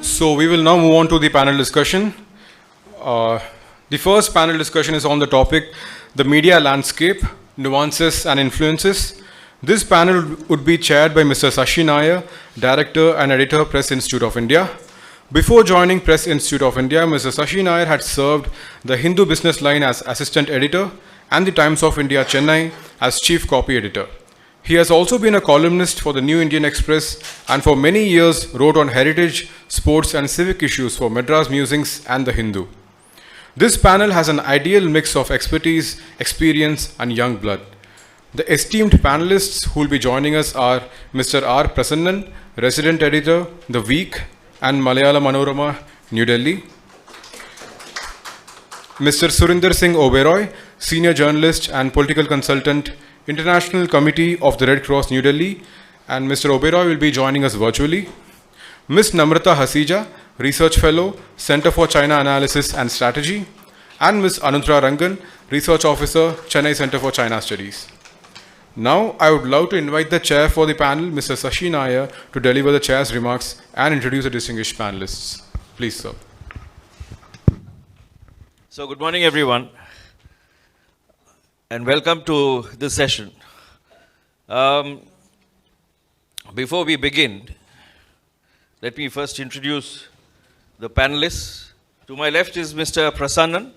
So we will now move on to the panel discussion. The first panel discussion is on the topic, the media landscape, nuances and influences. This panel would be chaired by Mr. Sashi Nair, Director and Editor, Press Institute of India. Before joining Press Institute of India, Mr. Sashi Nair had served the Hindu Business Line as Assistant Editor and the Times of India, Chennai as Chief Copy Editor. He has also been a columnist for the New Indian Express and for many years wrote on heritage, sports and civic issues for Madras Musings and The Hindu. This panel has an ideal mix of expertise, experience and young blood. The esteemed panelists who will be joining us are Mr. R. Prasannan, Resident Editor, The Week and Malayalam Manorama, New Delhi. Mr. Surinder Singh Oberoi, Senior Journalist and Political Consultant, International Committee of the Red Cross, New Delhi, and Mr. Oberoi will be joining us virtually. Ms. Namrata Hasija, Research Fellow, Center for China Analysis and Strategy, and Ms. Anuntra Rangan, Research Officer, Chennai Center for China Studies. Now, I would love to invite the chair for the panel, Mr. Sashi Nair, to deliver the chair's remarks and introduce the distinguished panelists. Please, sir. So, good morning, everyone, and welcome to this session. Before we begin, let me first introduce the panelists. To my left is Mr. Prasannan.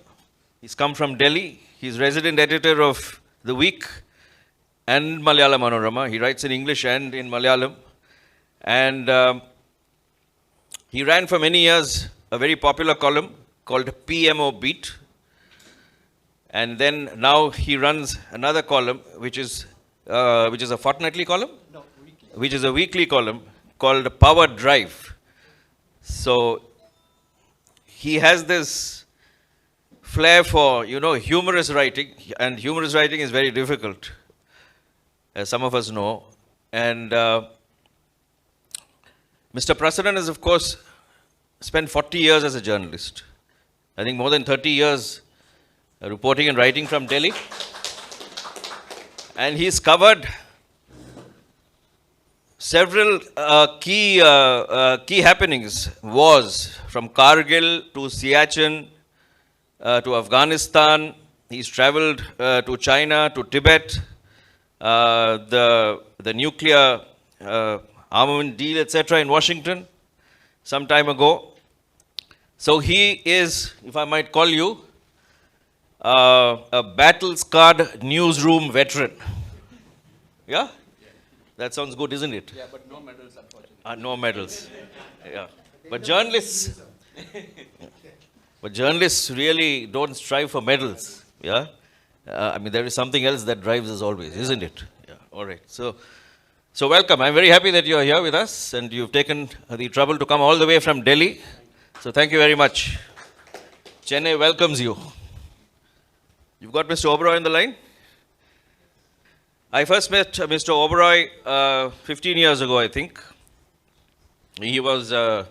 He's come from Delhi. He's resident editor of The Week and Malayalam Manorama. He writes in English and in Malayalam. And he ran for many years a very popular column called PMO Beat. And then now he runs another column, which is a fortnightly column? No, weekly. Which is a weekly column called Power Drive. So he has this flair for, humorous writing, and humorous writing is very difficult, as some of us know. And Mr. Prasannan has, of course, spent 40 years as a journalist. I think more than 30 years reporting and writing from Delhi. And he's covered several key happenings, wars, from Kargil to Siachen to Afghanistan. He's traveled to China, to Tibet, the nuclear armament deal, etc. in Washington some time ago. So he is, if I might call you, a battle-scarred newsroom veteran. Yeah? That sounds good, isn't it? Yeah, but no medals, unfortunately. No medals. Yeah. But journalists really don't strive for medals. Yeah? There is something else that drives us always, isn't it? Yeah. All right. So welcome. I'm very happy that you're here with us and you've taken the trouble to come all the way from Delhi. So thank you very much. Chennai welcomes you. You've got Mr. Oberoi on the line? I first met Mr. Oberoi 15 years ago, I think. He was the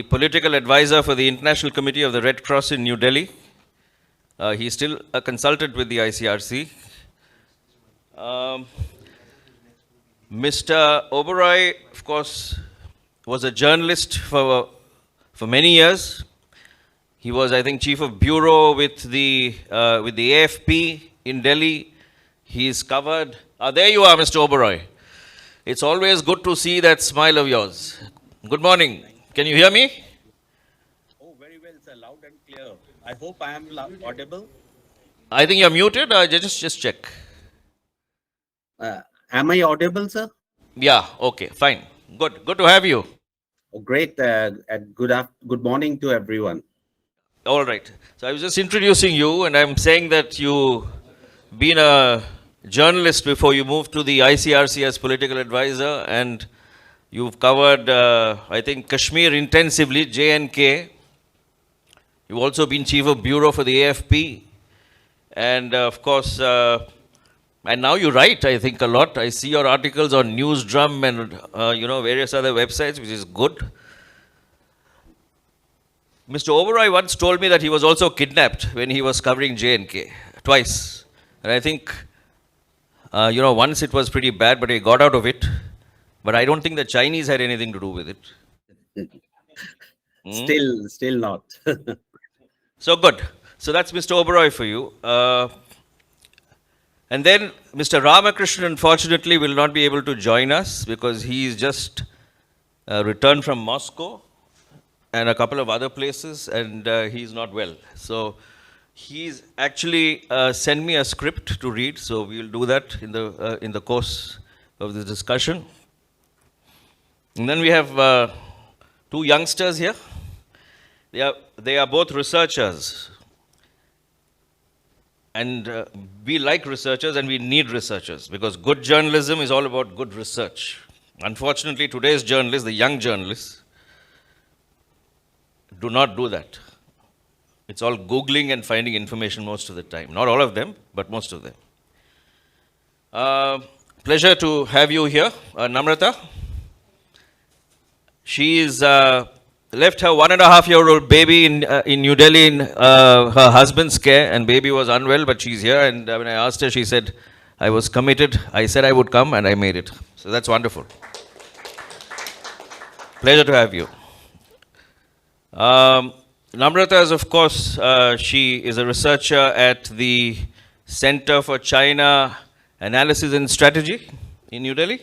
political advisor for the International Committee of the Red Cross in New Delhi. He's still a consultant with the ICRC. Mr. Oberoi, of course, was a journalist for many years. He was, I think, chief of bureau with the AFP in Delhi. He's covered. There you are, Mr. Oberoi. It's always good to see that smile of yours. Good morning. Can you hear me? Oh, very well, sir. Loud and clear. I hope I am audible. I think you're muted. Just check. Am I audible, sir? Yeah. Okay. Fine. Good to have you. Oh, great. Good morning to everyone. All right. So I was just introducing you, and I'm saying that you've been a journalist before you moved to the ICRC as political advisor, and you've covered, I think, Kashmir intensively, J&K. You've also been chief of bureau for the AFP, and of course, and now you write, I think, a lot. I see your articles on Newsdrum and various other websites, which is good. Mr. Oberoi once told me that he was also kidnapped when he was covering J&K, twice. And I think, once it was pretty bad, but he got out of it. But I don't think the Chinese had anything to do with it. Still not. So good. So that's Mr. Oberoi for you. And then Mr. Ramakrishnan, unfortunately, will not be able to join us because he is just returned from Moscow and a couple of other places, and he's not well. So he's actually sent me a script to read, so we'll do that in the course of this discussion. And then we have two youngsters here. They are both researchers. And we like researchers and we need researchers because good journalism is all about good research. Unfortunately, today's journalists, the young journalists, do not do that. It's all Googling and finding information most of the time. Not all of them, but most of them. Pleasure to have you here, Namrata. She is left her 1.5-year-old baby in New Delhi in her husband's care, and baby was unwell, but she's here. And when I asked her, she said, I was committed. I said I would come, and I made it. So that's wonderful. Pleasure to have you. Namrata is, of course, she is a researcher at the Center for China Analysis and Strategy in New Delhi.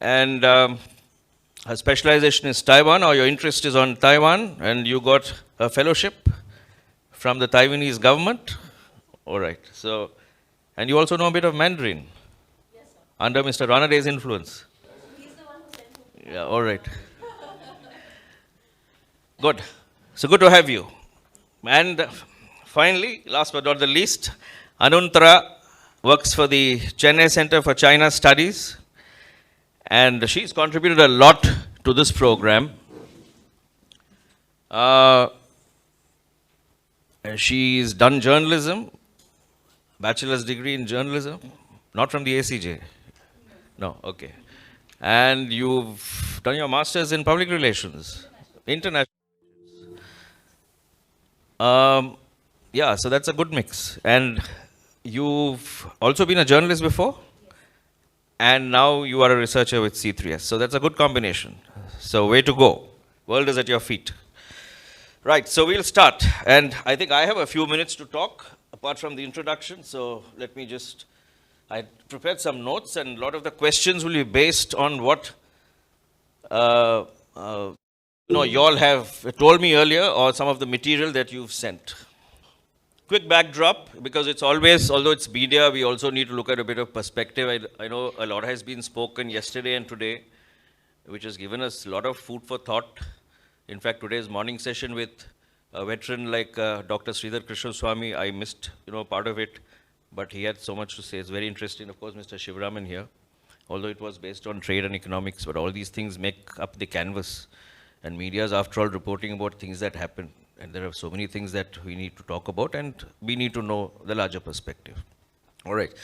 And her specialization is Taiwan, or your interest is on Taiwan, and you got a fellowship from the Taiwanese government. All right. So, and you also know a bit of Mandarin. Yes, sir. Under Mr. Ranade's influence. He's the one who sent me. Yeah. All right. Good. So good to have you. And finally, last but not the least, Anuntara works for the Chennai Center for China Studies. And she's contributed a lot to this program. She's done journalism, bachelor's degree in journalism, not from the ACJ. No, okay. And you've done your master's in public relations, international. Yeah, so that's a good mix. And you've also been a journalist before? And now you are a researcher with C3S. So that's a good combination. So way to go. World is at your feet. Right, so we'll start. And I think I have a few minutes to talk, apart from the introduction. So let me just, I prepared some notes, and a lot of the questions will be based on what you all have told me earlier, or some of the material that you've sent. Quick backdrop, because it's always, although it's media, we also need to look at a bit of perspective. I know a lot has been spoken yesterday and today, which has given us a lot of food for thought. In fact, today's morning session with a veteran like Dr. Sridhar Krishnaswamy, I missed part of it, but he had so much to say. It's very interesting. Of course, Mr. Shivaraman here, although it was based on trade and economics, but all these things make up the canvas. And media is, after all, reporting about things that happen. And there are so many things that we need to talk about, and we need to know the larger perspective. All right.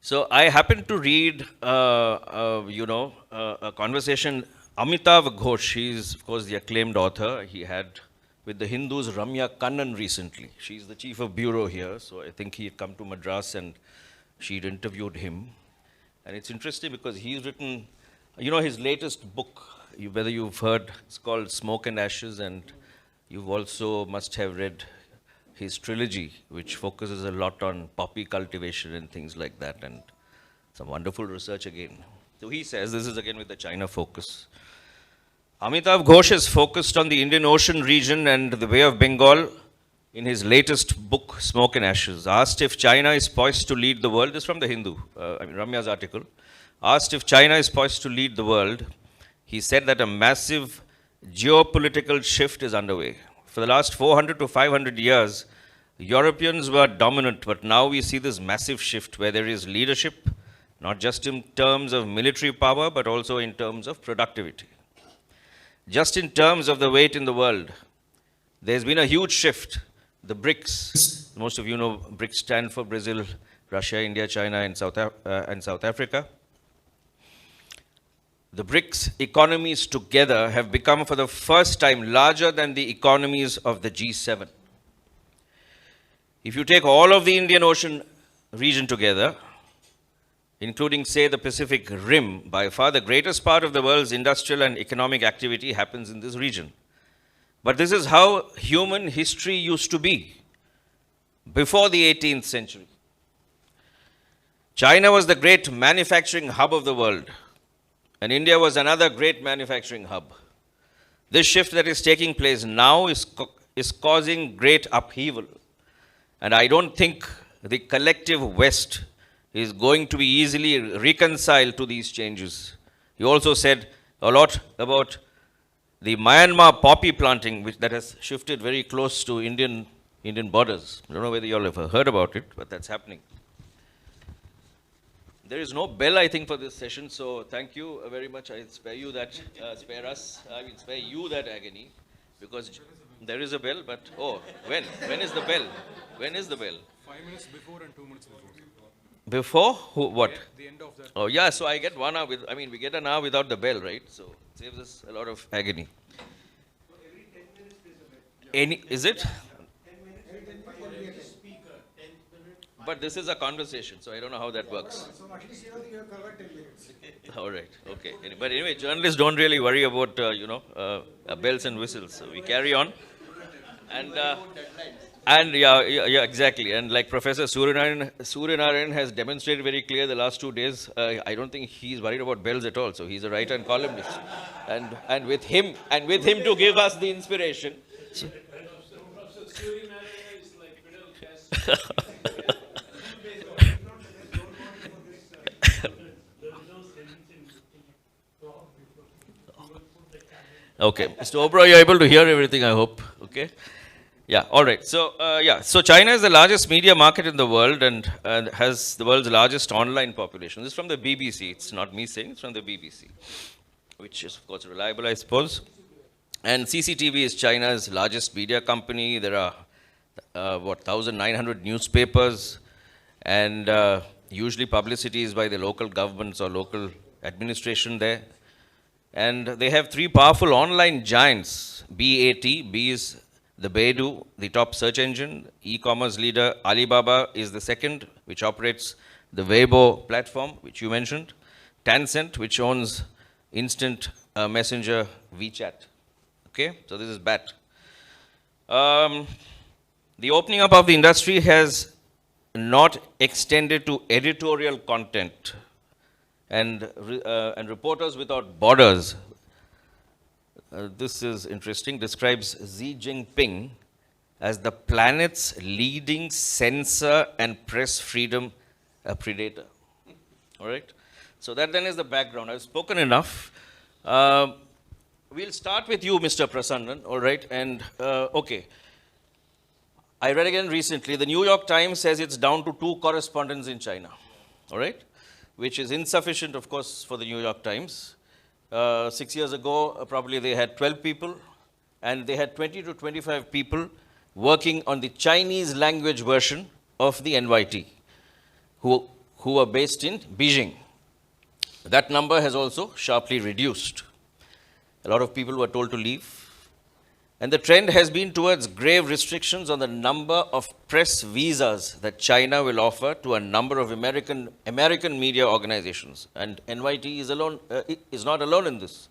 So I happened to read, a conversation. Amitav Ghosh, he is, of course, the acclaimed author. He had with the Hindus Ramya Kannan recently. She's the chief of bureau here. So I think he had come to Madras and she'd interviewed him. And it's interesting because he's written, his latest book, whether you've heard, it's called Smoke and Ashes, and you've also must have read his trilogy, which focuses a lot on poppy cultivation and things like that, and some wonderful research again. So he says, this is again with the China focus. Amitav Ghosh is focused on the Indian Ocean region and the Bay of Bengal in his latest book, Smoke and Ashes. Asked if China is poised to lead the world, this is from the Hindu, Ramya's article. Asked if China is poised to lead the world, he said that a massive geopolitical shift is underway. For the last 400 to 500 years, Europeans were dominant, but now we see this massive shift where there is leadership, not just in terms of military power, but also in terms of productivity. Just in terms of the weight in the world, there's been a huge shift. The BRICS, most of you know BRICS stand for Brazil, Russia, India, China, and South Africa. The BRICS economies together have become for the first time larger than the economies of the G7. If you take all of the Indian Ocean region together, including, say, the Pacific Rim, by far the greatest part of the world's industrial and economic activity happens in this region. But this is how human history used to be before the 18th century. China was the great manufacturing hub of the world, and India was another great manufacturing hub. This shift that is taking place now is causing great upheaval. And I don't think the collective West is going to be easily reconciled to these changes. He also said a lot about the Myanmar poppy planting, that has shifted very close to Indian borders. I don't know whether you all have heard about it, but that's happening. There is no bell, I think, for this session, so thank you very much. I spare you that, spare you that agony, because there is a bell, but, oh, when? When is the bell? When is the bell? 5 minutes before and 2 minutes before. Before? What? The end of that. Oh, yeah, so I get 1 hour we get an hour without the bell, right? So it saves us a lot of agony. So every 10 minutes there's a bell. Is it? 10 minutes every speaker, 10 minutes. But this is a conversation, so I don't know how that works. So at least you know that you have covered 10 minutes. All right, okay. But anyway, journalists don't really worry about, bells and whistles. So we carry on. And yeah, exactly. And like Professor Suryanarayan has demonstrated very clear the last 2 days, I don't think he's worried about bells at all. So he's a writer and columnist. And with him to give us the inspiration. Okay, Mr. Oberoi, you're able to hear everything, I hope. Okay. Yeah, all right. So China is the largest media market in the world and has the world's largest online population. This is from the BBC. It's not me saying, it's from the BBC, which is, of course, reliable, I suppose. And CCTV is China's largest media company. There are, 1,900 newspapers, and usually publicity is by the local governments or local administration there. And they have 3 powerful online giants, BAT. B is the Baidu, the top search engine. E-commerce leader Alibaba is the second, which operates the Weibo platform, which you mentioned. Tencent, which owns instant messenger WeChat. Okay, so this is BAT. The opening up of the industry has not extended to editorial content. And Reporters Without Borders, this is interesting, describes Xi Jinping as the planet's leading censor and press freedom predator. All right? So that then is the background. I've spoken enough. We'll start with you, Mr. Prasannan, all right? And, okay. I read again recently, the New York Times says it's down to 2 correspondents in China, all right? Which is insufficient, of course, for the New York Times. 6 years ago, probably they had 12 people, and they had 20 to 25 people working on the Chinese language version of the NYT, who are based in Beijing. That number has also sharply reduced. A lot of people were told to leave. And the trend has been towards grave restrictions on the number of press visas that China will offer to a number of American media organizations. And NYT is not alone in this.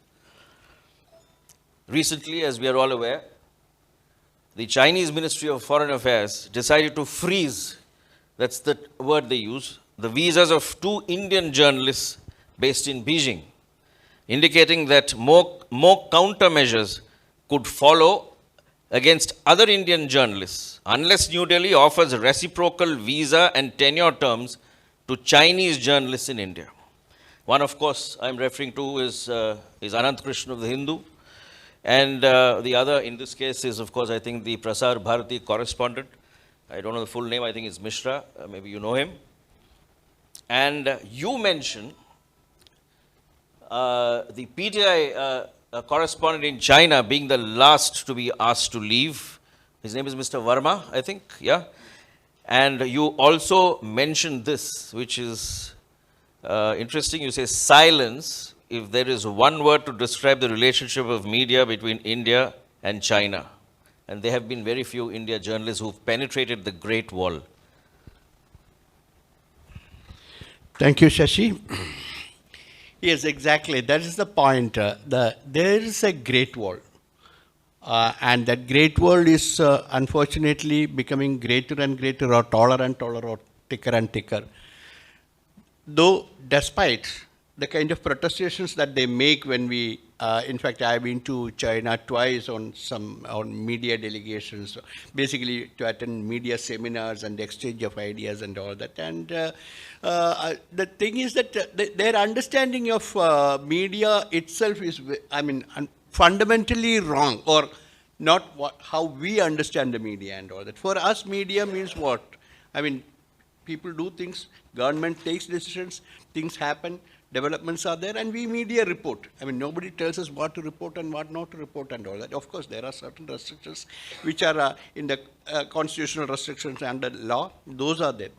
Recently, as we are all aware, the Chinese Ministry of Foreign Affairs decided to freeze, that's the word they use, the visas of 2 Indian journalists based in Beijing, indicating that more countermeasures could follow against other Indian journalists unless New Delhi offers reciprocal visa and tenure terms to Chinese journalists in India. One, of course, I'm referring to is Anant Krishna of the Hindu, and the other in this case is, of course, I think the Prasar Bharati correspondent. I don't know the full name, I think it's Mishra, maybe you know him. And you mentioned the PTI correspondent in China being the last to be asked to leave. His name is Mr. Verma, I think, yeah. And you also mentioned this, which is interesting. You say silence, if there is one word to describe the relationship of media between India and China. And there have been very few India journalists who've penetrated the Great Wall. Thank you, Shashi. Yes, exactly. That is the point. There is a great wall. And that great wall is unfortunately becoming greater and greater, or taller and taller, or thicker and thicker. Though, despite the kind of protestations that they make when we, in fact, I've been to China twice on media delegations, basically to attend media seminars and exchange of ideas and all that. And the thing is that their understanding of media itself is, fundamentally wrong, or not how we understand the media and all that. For us, media means what? I mean, people do things, government takes decisions, things happen, developments are there, and we media report. I mean, nobody tells us what to report and what not to report and all that. Of course, there are certain restrictions which are in the constitutional restrictions under law, those are there.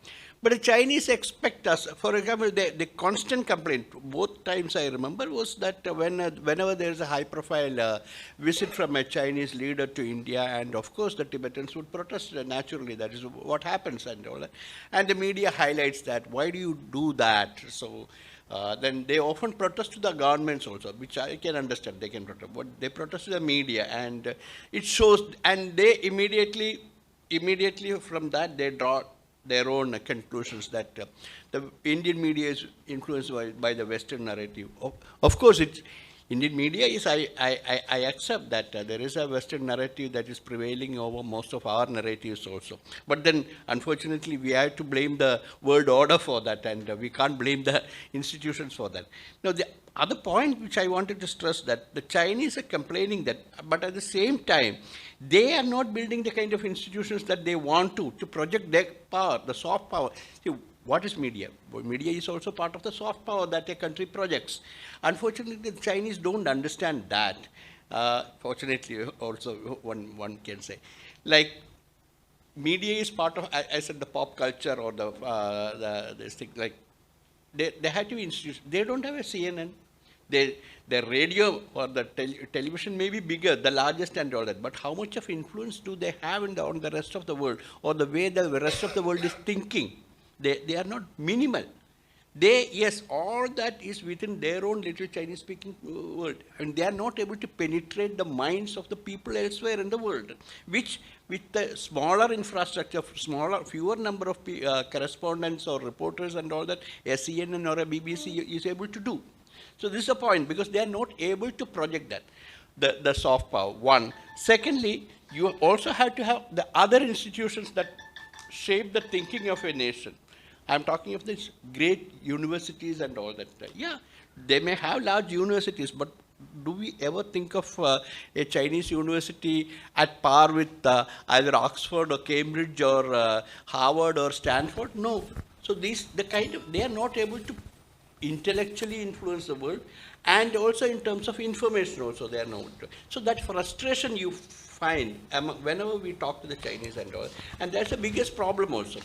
But the Chinese expect us, for example, the constant complaint, both times I remember, was that whenever there is a high profile visit from a Chinese leader to India, and of course the Tibetans would protest naturally, that is what happens and all that. And the media highlights that, why do you do that? So then they often protest to the governments also, which I can understand, they can protest. But they protest to the media, and it shows, and they immediately from that they draw their own conclusions that the Indian media is influenced by the Western narrative. Of course, Indian media is, I accept that there is a Western narrative that is prevailing over most of our narratives also. But then, unfortunately, we have to blame the world order for that, and we can't blame the institutions for that. Now, the other point which I wanted to stress, that the Chinese are complaining that, but at the same time, they are not building the kind of institutions that they want to project their power, the soft power. See, what is media? Well, media is also part of the soft power that a country projects. Unfortunately, the Chinese don't understand that. Fortunately, also, one can say. Like, media is part of, I said, the pop culture, or this thing, like, they have to institute. They don't have a CNN. Their radio or the television may be bigger, the largest and all that, but how much of influence do they have on the rest of the world, or the way the rest of the world is thinking? They are not minimal. Yes, all that is within their own little Chinese-speaking world, and they are not able to penetrate the minds of the people elsewhere in the world, which with the smaller infrastructure, fewer number of correspondents or reporters and all that, a CNN or a BBC is able to do. So this is a point, because they are not able to project that, the soft power, one. Secondly, you also have to have the other institutions that shape the thinking of a nation. I'm talking of these great universities and all that. Yeah, they may have large universities, but do we ever think of a Chinese university at par with either Oxford or Cambridge or Harvard or Stanford? No. So they are not able to intellectually influence the world, and also in terms of information also they are not. So that frustration you find whenever we talk to the Chinese and all, and that's the biggest problem also.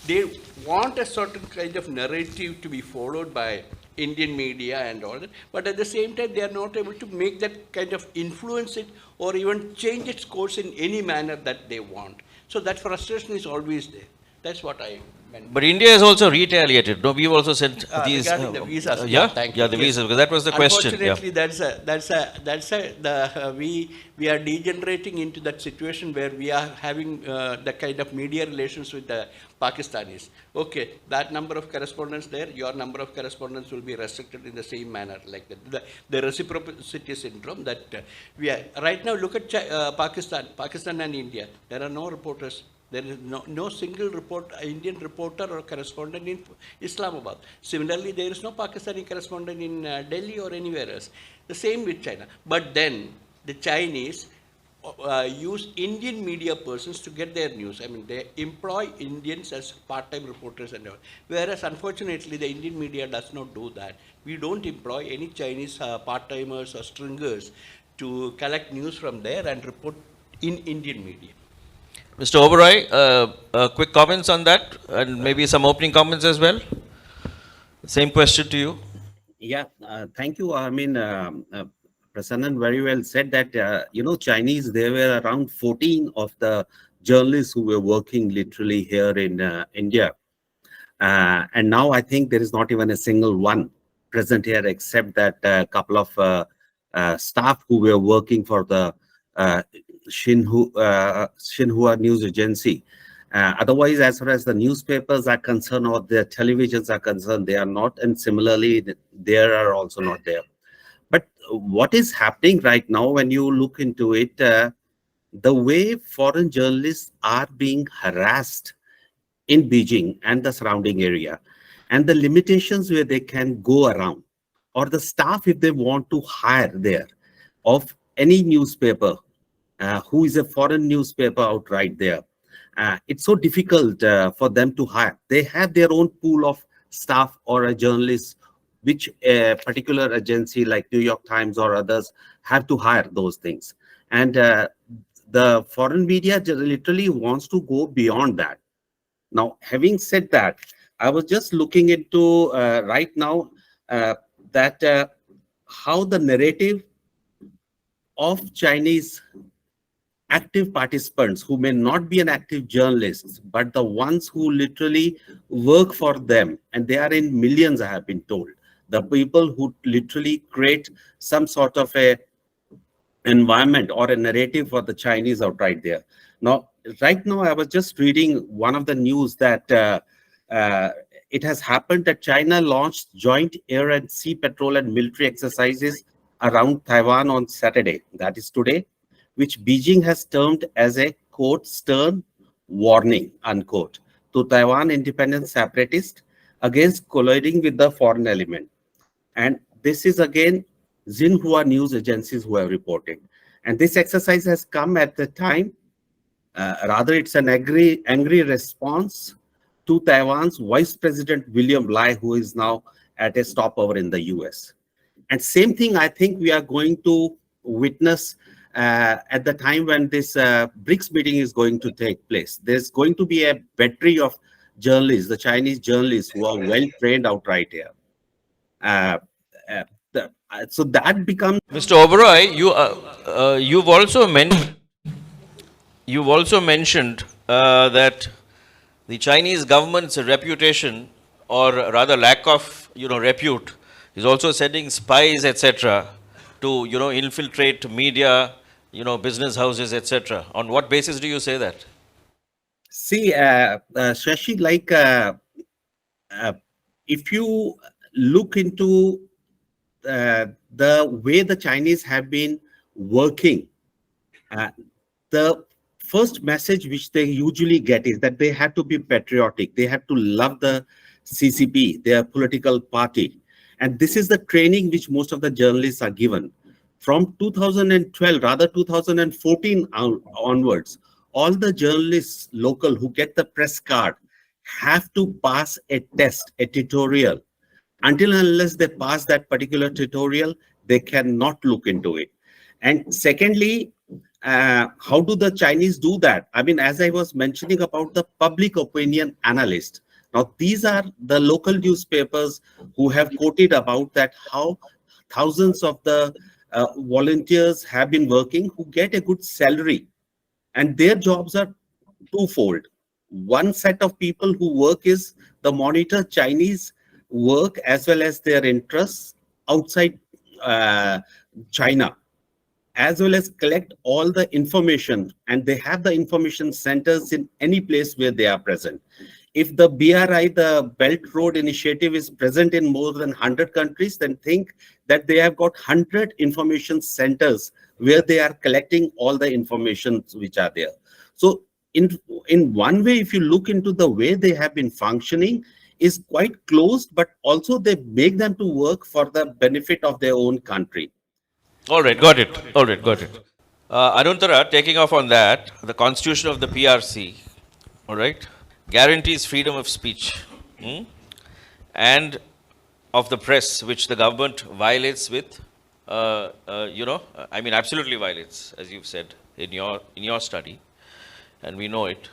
They want a certain kind of narrative to be followed by Indian media and all that, but at the same time they are not able to make that kind of influence it, or even change its course in any manner that they want. So that frustration is always there. That's what I meant. But India has also retaliated. No, we've also sent these. Regarding the visas, thank you. Yeah, the visas, because that was the question. Unfortunately, we are degenerating into that situation where we are having the kind of media relations with the Pakistanis. Okay, that number of correspondents there, your number of correspondents will be restricted in the same manner, like the reciprocity syndrome that we are right now. Look at Pakistan and India. There are no reporters. There is no single Indian reporter or correspondent in Islamabad. Similarly, there is no Pakistani correspondent in Delhi or anywhere else. The same with China. But then the Chinese use Indian media persons to get their news. I mean, they employ Indians as part-time reporters and all. Whereas, unfortunately, the Indian media does not do that. We don't employ any Chinese part-timers or stringers to collect news from there and report in Indian media. Mr. Oberoi, quick comments on that, and maybe some opening comments as well. Same question to you. Yeah, thank you. I mean, Prasannan very well said that, Chinese, there were around 14 of the journalists who were working literally here in India. And now I think there is not even a single one present here except that a couple of staff who were working for the uh, Xinhua news agency. Otherwise, as far as the newspapers are concerned or the televisions are concerned, they are not. And similarly, they are also not there. But what is happening right now, when you look into it, the way foreign journalists are being harassed in Beijing and the surrounding area, and the limitations where they can go around, or the staff, if they want to hire there, of any newspaper, who is a foreign newspaper outright there. It's so difficult for them to hire. They have their own pool of staff or a journalist, which a particular agency like New York Times or others have to hire those things. And the foreign media literally wants to go beyond that. Now, having said that, I was just looking into right now that how the narrative of Chinese active participants who may not be an active journalist, but the ones who literally work for them, and they are in millions, I have been told, the people who literally create some sort of a environment or a narrative for the Chinese outright there. Now, right now, I was just reading one of the news that it has happened that China launched joint air and sea patrol and military exercises around Taiwan on Saturday, that is today, which Beijing has termed as a, quote, stern warning, unquote, to Taiwan independent separatists against colliding with the foreign element. And this is again Xinhua news agencies who have reported. And this exercise has come at the time, rather it's an angry response to Taiwan's Vice President William Lai, who is now at a stopover in the US. And same thing I think we are going to witness at the time when this BRICS meeting is going to take place. There's going to be a battery of journalists, the Chinese journalists who are well trained outright here. So that becomes Mr. Oberoi, you've also mentioned that the Chinese government's reputation, or rather lack of repute, is also sending spies, etc., to infiltrate media, business houses, etc. On what basis do you say that? See, Shashi, like if you look into the way the Chinese have been working, the first message which they usually get is that they have to be patriotic. They have to love the CCP, their political party. And this is the training which most of the journalists are given. From 2012, rather 2014 onwards, all the journalists local who get the press card have to pass a test, a tutorial. Until and unless they pass that particular tutorial, they cannot look into it. And secondly, how do the Chinese do that? I mean, as I was mentioning about the public opinion analyst, now these are the local newspapers who have quoted about that, how thousands of the volunteers have been working who get a good salary, and their jobs are twofold. One set of people who work is the monitor Chinese work as well as their interests outside China, as well as collect all the information, and they have the information centers in any place where they are present. If the BRI, the Belt Road Initiative, is present in more than 100 countries, then think that they have got 100 information centers where they are collecting all the information which are there. So in one way, if you look into the way they have been functioning, is quite closed, but also they make them to work for the benefit of their own country. All right, got it. All right, got it. Anuntara, taking off on that, the constitution of the PRC, all right, guarantees freedom of speech and of the press, which the government violates with, I mean, absolutely violates, as you've said in your study, and we know it.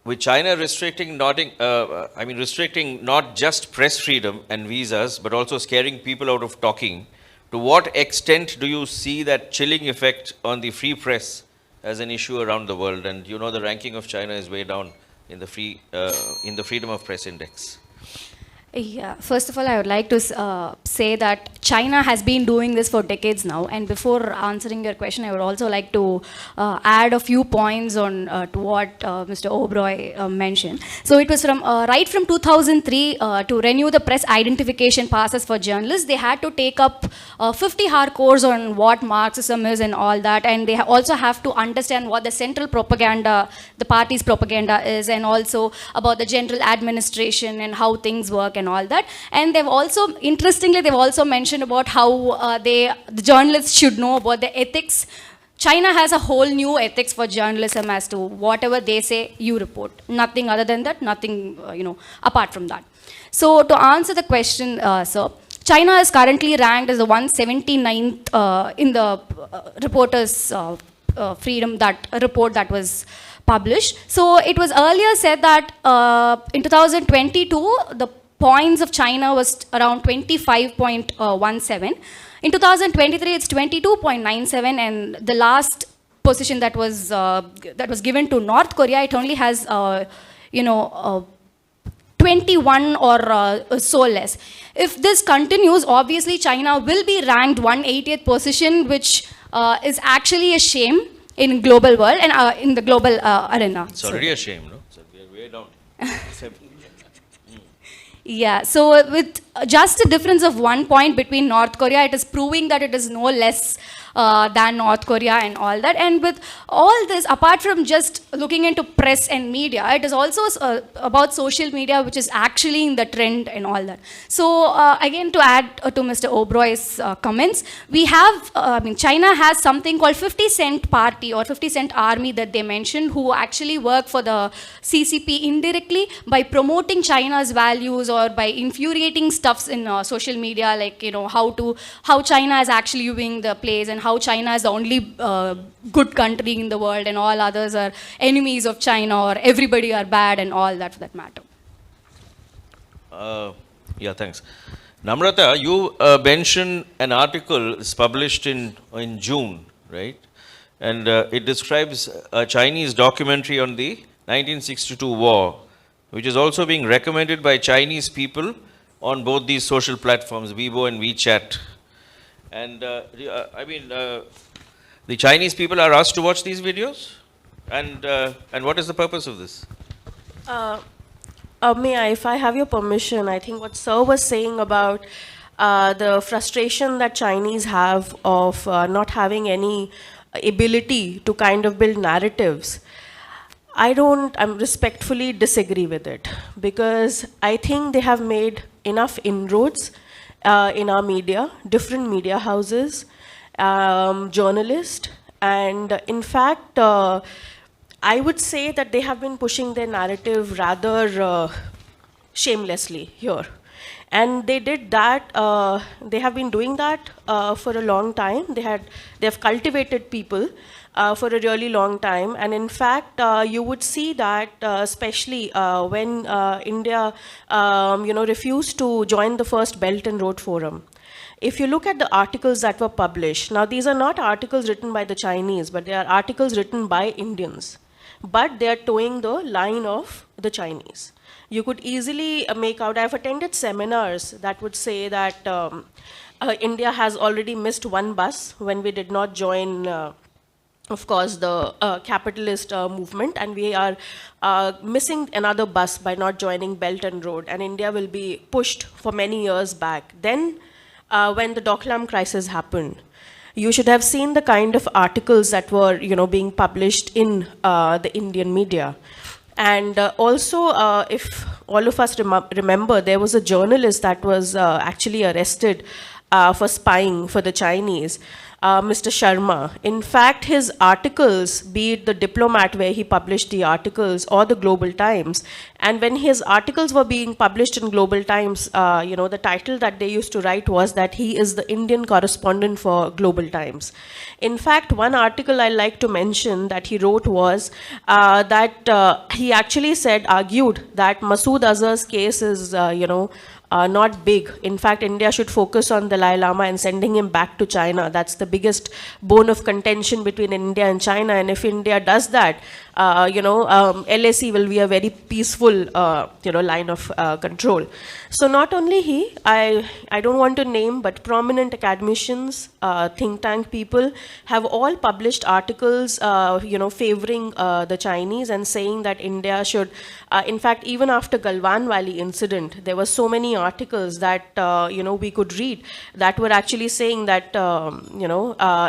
With China restricting restricting not just press freedom and visas, but also scaring people out of talking, to what extent do you see that chilling effect on the free press as an issue around the world? And the ranking of China is way down in the Freedom of Press Index? Yeah, first of all, I would like to say that China has been doing this for decades now. And before answering your question, I would also like to add a few points on to what Mr. Oberoi mentioned. So it was from right from 2003 to renew the press identification passes for journalists. They had to take up 50-hour course on what Marxism is and all that, and they also have to understand what the central propaganda, the party's propaganda is, and also about the general administration and how things work and all that. And they've also, interestingly, they've also mentioned about how the journalists should know about the ethics. China has a whole new ethics for journalism as to whatever they say, you report. Nothing other than that, nothing, apart from that. So to answer the question, sir, China is currently ranked as the 179th in the reporters' freedom, that report that was published. So it was earlier said that in 2022, the points of China was around 25.17. In 2023, it's 22.97, and the last position that was given to North Korea, it only has 21 or so less. If this continues, obviously China will be ranked 180th position, which is actually a shame in global world and in the global arena. It's already a shame, no? So we are way down. Yeah, so with just a difference of 1 point between North Korea, it is proving that it is no less than North Korea and all that. And with all this, apart from just looking into press and media, it is also about social media, which is actually in the trend and all that. So again, to add to Mr. Oberoi's comments, we have, China has something called 50 Cent Party or 50 Cent Army that they mentioned, who actually work for the CCP indirectly by promoting China's values or by infuriating stuffs in social media, like how China is actually viewing the place and how China is the only good country in the world and all others are enemies of China or everybody are bad and all that for that matter. Yeah, thanks. Namrata, you mentioned an article is published in June, right? And it describes a Chinese documentary on the 1962 war, which is also being recommended by Chinese people on both these social platforms, Weibo and WeChat. And the Chinese people are asked to watch these videos? And what is the purpose of this? May I, if I have your permission, I think what Sir was saying about the frustration that Chinese have of not having any ability to kind of build narratives, I respectfully disagree with it, because I think they have made enough inroads in our media, different media houses, journalists, and in fact, I would say that they have been pushing their narrative rather shamelessly here. And they did that, they have been doing that for a long time. They have cultivated people for a really long time. And in fact, you would see that especially when India refused to join the first Belt and Road Forum. If you look at the articles that were published, now these are not articles written by the Chinese, but they are articles written by Indians. But they are towing the line of the Chinese. You could easily make out, I've attended seminars that would say that India has already missed one bus when we did not join, of course, the capitalist movement, and we are missing another bus by not joining Belt and Road, and India will be pushed for many years back. Then, when the Doklam crisis happened, you should have seen the kind of articles that were, being published in the Indian media. And also, if all of us remember, there was a journalist that was actually arrested for spying for the Chinese, Mr. Sharma. In fact, his articles, be it the Diplomat where he published the articles or the Global Times, and when his articles were being published in Global Times, the title that they used to write was that he is the Indian correspondent for Global Times. In fact, one article I like to mention that he wrote was that he actually argued that Masood Azhar's case is, not big. In fact, India should focus on Dalai Lama and sending him back to China. That's the biggest bone of contention between India and China. And if India does that, LAC will be a very peaceful, line of control. So not only he, I don't want to name, but prominent academicians, think tank people have all published articles, favoring the Chinese and saying that India should, in fact, even after Galwan Valley incident, there were so many articles that, we could read that were actually saying that,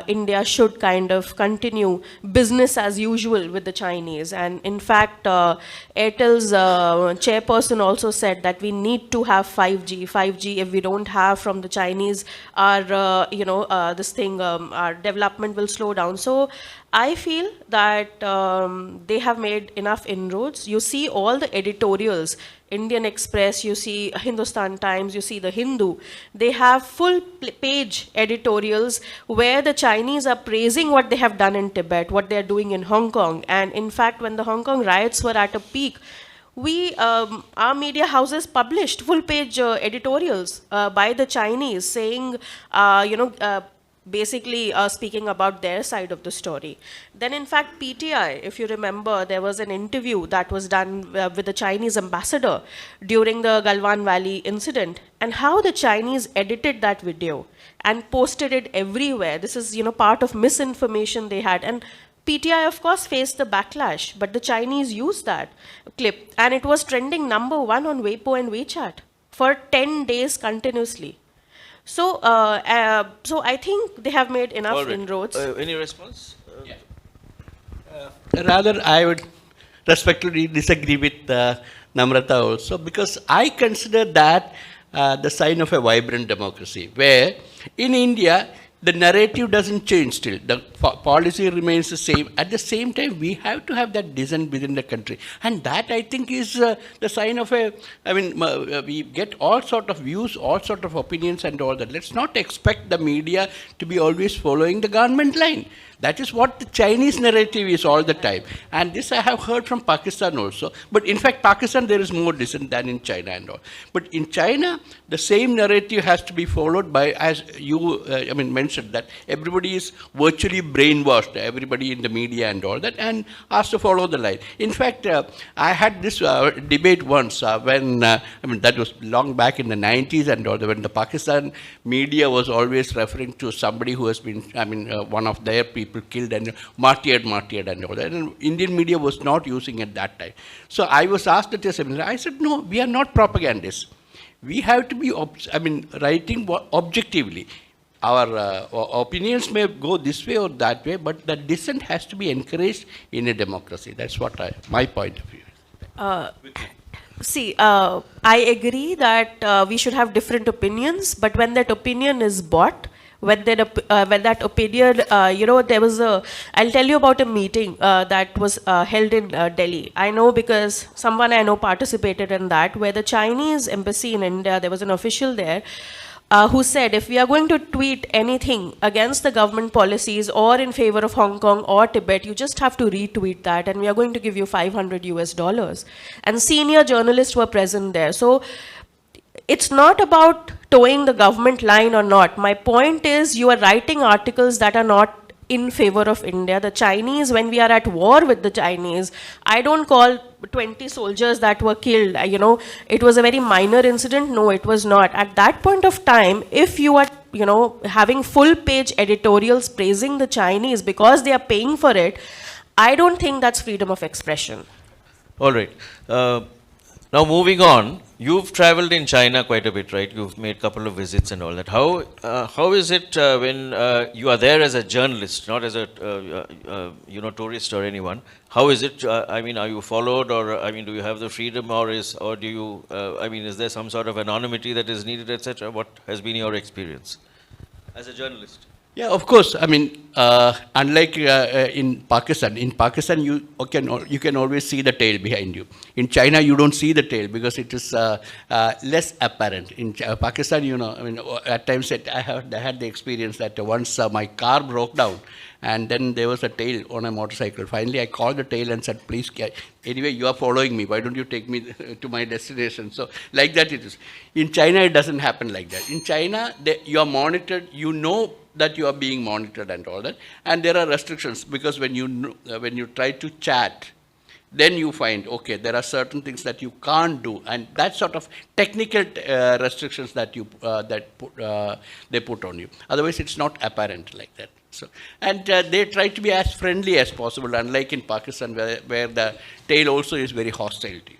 India should kind of continue business as usual with the Chinese. And in fact, Airtel's chairperson also said that we need to have 5G. 5G, if we don't have from the Chinese, our, our development will slow down. So I feel that they have made enough inroads. You see all the editorials, Indian Express, you see Hindustan Times, you see the Hindu. They have full page editorials where the Chinese are praising what they have done in Tibet, what they are doing in Hong Kong. And in fact, when the Hong Kong riots were at a peak, our media houses published full page editorials by the Chinese saying, basically speaking about their side of the story. Then in fact PTI, if you remember, there was an interview that was done with the Chinese ambassador during the Galwan Valley incident, and how the Chinese edited that video and posted it everywhere. This is, part of misinformation they had. And PTI, of course, faced the backlash, but the Chinese used that clip, and it was trending #1 on Weibo and WeChat for 10 days continuously. So, so I think they have made enough inroads. Any response? Rather, I would respectfully disagree with Namrata also, because I consider that the sign of a vibrant democracy, where in India, the narrative doesn't change still. The policy remains the same. At the same time, we have to have that dissent within the country. And that, I think, is the sign of a, we get all sort of views, all sort of opinions and all that. Let's not expect the media to be always following the government line. That is what the Chinese narrative is all the time. And this I have heard from Pakistan also. But in fact, Pakistan, there is more dissent than in China and all. But in China, the same narrative has to be followed by, as you mentioned, that everybody is virtually brainwashed, everybody in the media and all that, and asked to follow the line. In fact, I had this debate once when, that was long back in the 90s and all, when the Pakistan media was always referring to somebody who has been, one of their people killed and martyred and all that. And Indian media was not using it that time. So I was asked at a seminar, I said, no, we are not propagandists. We have to be, writing objectively. Our opinions may go this way or that way, but the dissent has to be encouraged in a democracy. That's what my point of view is. See, I agree that we should have different opinions, but when that opinion is bought, when that opinion, there was I'll tell you about a meeting that was held in Delhi. I know because someone I know participated in that, where the Chinese embassy in India, there was an official there, who said, if we are going to tweet anything against the government policies or in favor of Hong Kong or Tibet, you just have to retweet that, and we are going to give you $500. And senior journalists were present there. So it's not about towing the government line or not. My point is, you are writing articles that are not in favor of India. The Chinese, when we are at war with the Chinese, I don't call 20 soldiers that were killed, it was a very minor incident. No, it was not. At that point of time, if you are, having full page editorials praising the Chinese because they are paying for it, I don't think that's freedom of expression. All right. Now moving on, you've traveled in China quite a bit, right? You've made a couple of visits and all that. How is it when you are there as a journalist, not as a tourist or anyone? How is it? Are you followed, or do you have the freedom, or is there some sort of anonymity that is needed, etc.? What has been your experience as a journalist? Yeah, of course. Unlike in Pakistan you can always see the tail behind you. In China, you don't see the tail because it is less apparent. In Pakistan, at times I had the experience that once my car broke down, and then there was a tail on a motorcycle. Finally, I called the tail and said, please, anyway, you are following me. Why don't you take me to my destination? So like that it is. In China, it doesn't happen like that. In China, you are monitored. You know that you are being monitored and all that. And there are restrictions, because when you try to chat then you find, okay, there are certain things that you can't do, and that sort of technical restrictions that they put on you. Otherwise, it's not apparent like that. So, and they try to be as friendly as possible, unlike in Pakistan, where the tail also is very hostile to you.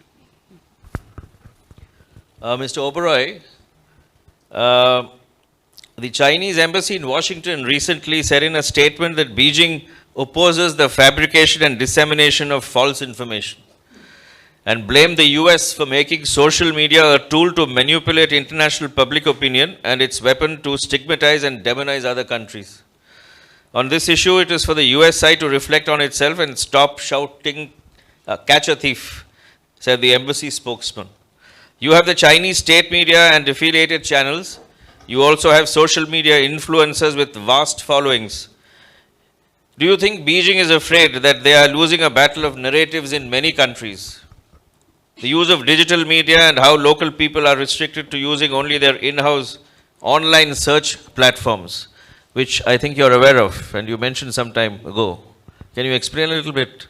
Mr. Oberoi, the Chinese embassy in Washington recently said in a statement that Beijing opposes the fabrication and dissemination of false information and blamed the US for making social media a tool to manipulate international public opinion and its weapon to stigmatize and demonize other countries. On this issue, it is for the US side to reflect on itself and stop shouting, catch a thief, said the embassy spokesman. You have the Chinese state media and affiliated channels. You also have social media influencers with vast followings. Do you think Beijing is afraid that they are losing a battle of narratives in many countries? The use of digital media and how local people are restricted to using only their in-house online search platforms, which I think you're aware of and you mentioned some time ago. Can you explain a little bit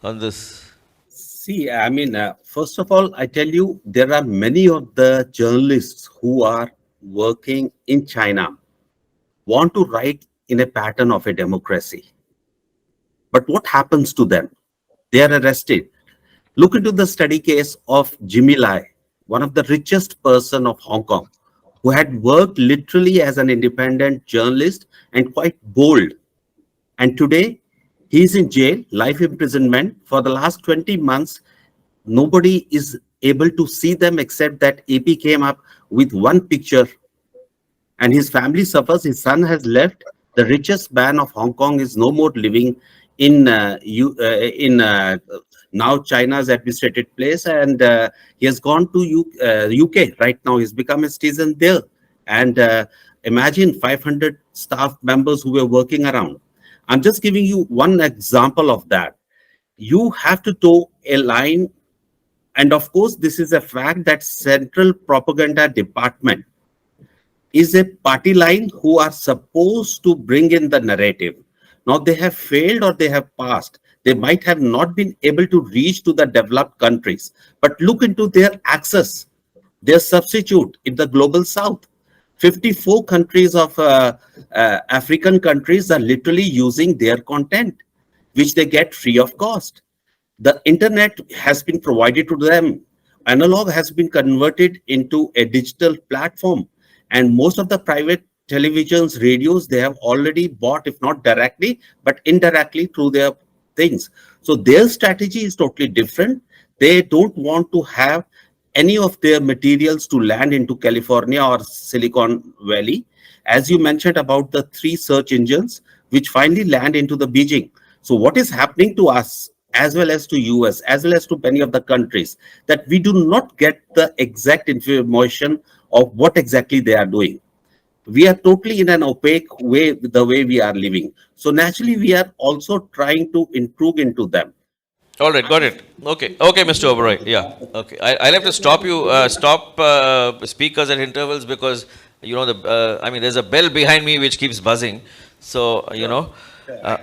on this? See, I mean, first of all, I tell you, there are many of the journalists who are working in China want to write in a pattern of a democracy. But what happens to them? They are arrested. Look into the study case of Jimmy Lai, one of the richest person of Hong Kong, who had worked literally as an independent journalist and quite bold. And today, he's in jail, life imprisonment. For the last 20 months, nobody is able to see them except that AP came up with one picture. And his family suffers. His son has left. The richest man of Hong Kong is no more living in now China's administrated place, and he has gone to UK right now. He's become a citizen there, and imagine 500 staff members who were working around. I'm just giving you one example of that. You have to toe a line, and of course, this is a fact that Central Propaganda Department is a party line who are supposed to bring in the narrative. Now they have failed or they have passed. They might have not been able to reach to the developed countries, but look into their access, their substitute in the global south. 54 countries of African countries are literally using their content, which they get free of cost. The internet has been provided to them. Analog has been converted into a digital platform. And most of the private televisions, radios, they have already bought, if not directly, but indirectly through their things. So their strategy is totally different. They don't want to have any of their materials to land into California or Silicon Valley. As you mentioned about the 3 search engines, which finally land into the Beijing. So what is happening to us, as well as to US, as well as to many of the countries, that we do not get the exact information of what exactly they are doing. We are totally in an opaque way, the way we are living. So naturally, we are also trying to intrude into them. All right, got it. Okay, okay, Mr. Oberoi. Yeah, okay. I'll have to stop you, stop speakers at intervals because, you know, I mean, there's a bell behind me which keeps buzzing. So, you know,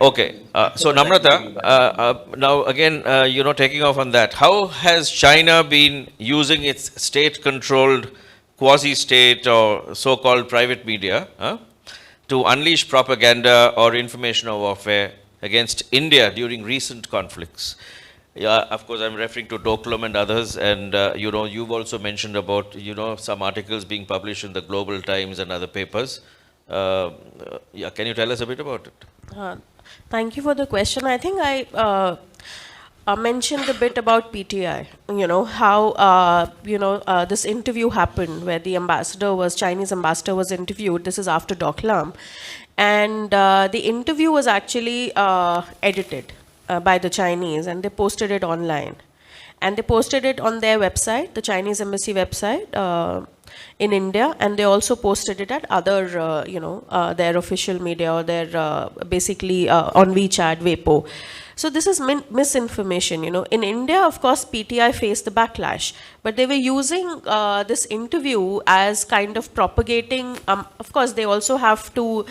okay. So, Namrata, now again, you know, taking off on that, how has China been using its state-controlled quasi-state or so-called private media to unleash propaganda or information warfare against India during recent conflicts? Yeah, of course, I'm referring to Doklam and others, and you know, you've also mentioned about, you know, some articles being published in the Global Times and other papers. Yeah, can you tell us a bit about it? Thank you for the question. I think I mentioned a bit about PTI, you know, how, you know, this interview happened where the Chinese ambassador was interviewed. This is after Doklam. And the interview was actually edited by the Chinese, and they posted it online. And they posted it on their website, the Chinese embassy website. in India, and they also posted it at other, their official media or their basically on WeChat, Weibo. So this is misinformation. In India, of course, PTI faced the backlash, but they were using this interview as kind of propagating. Of course, they also have to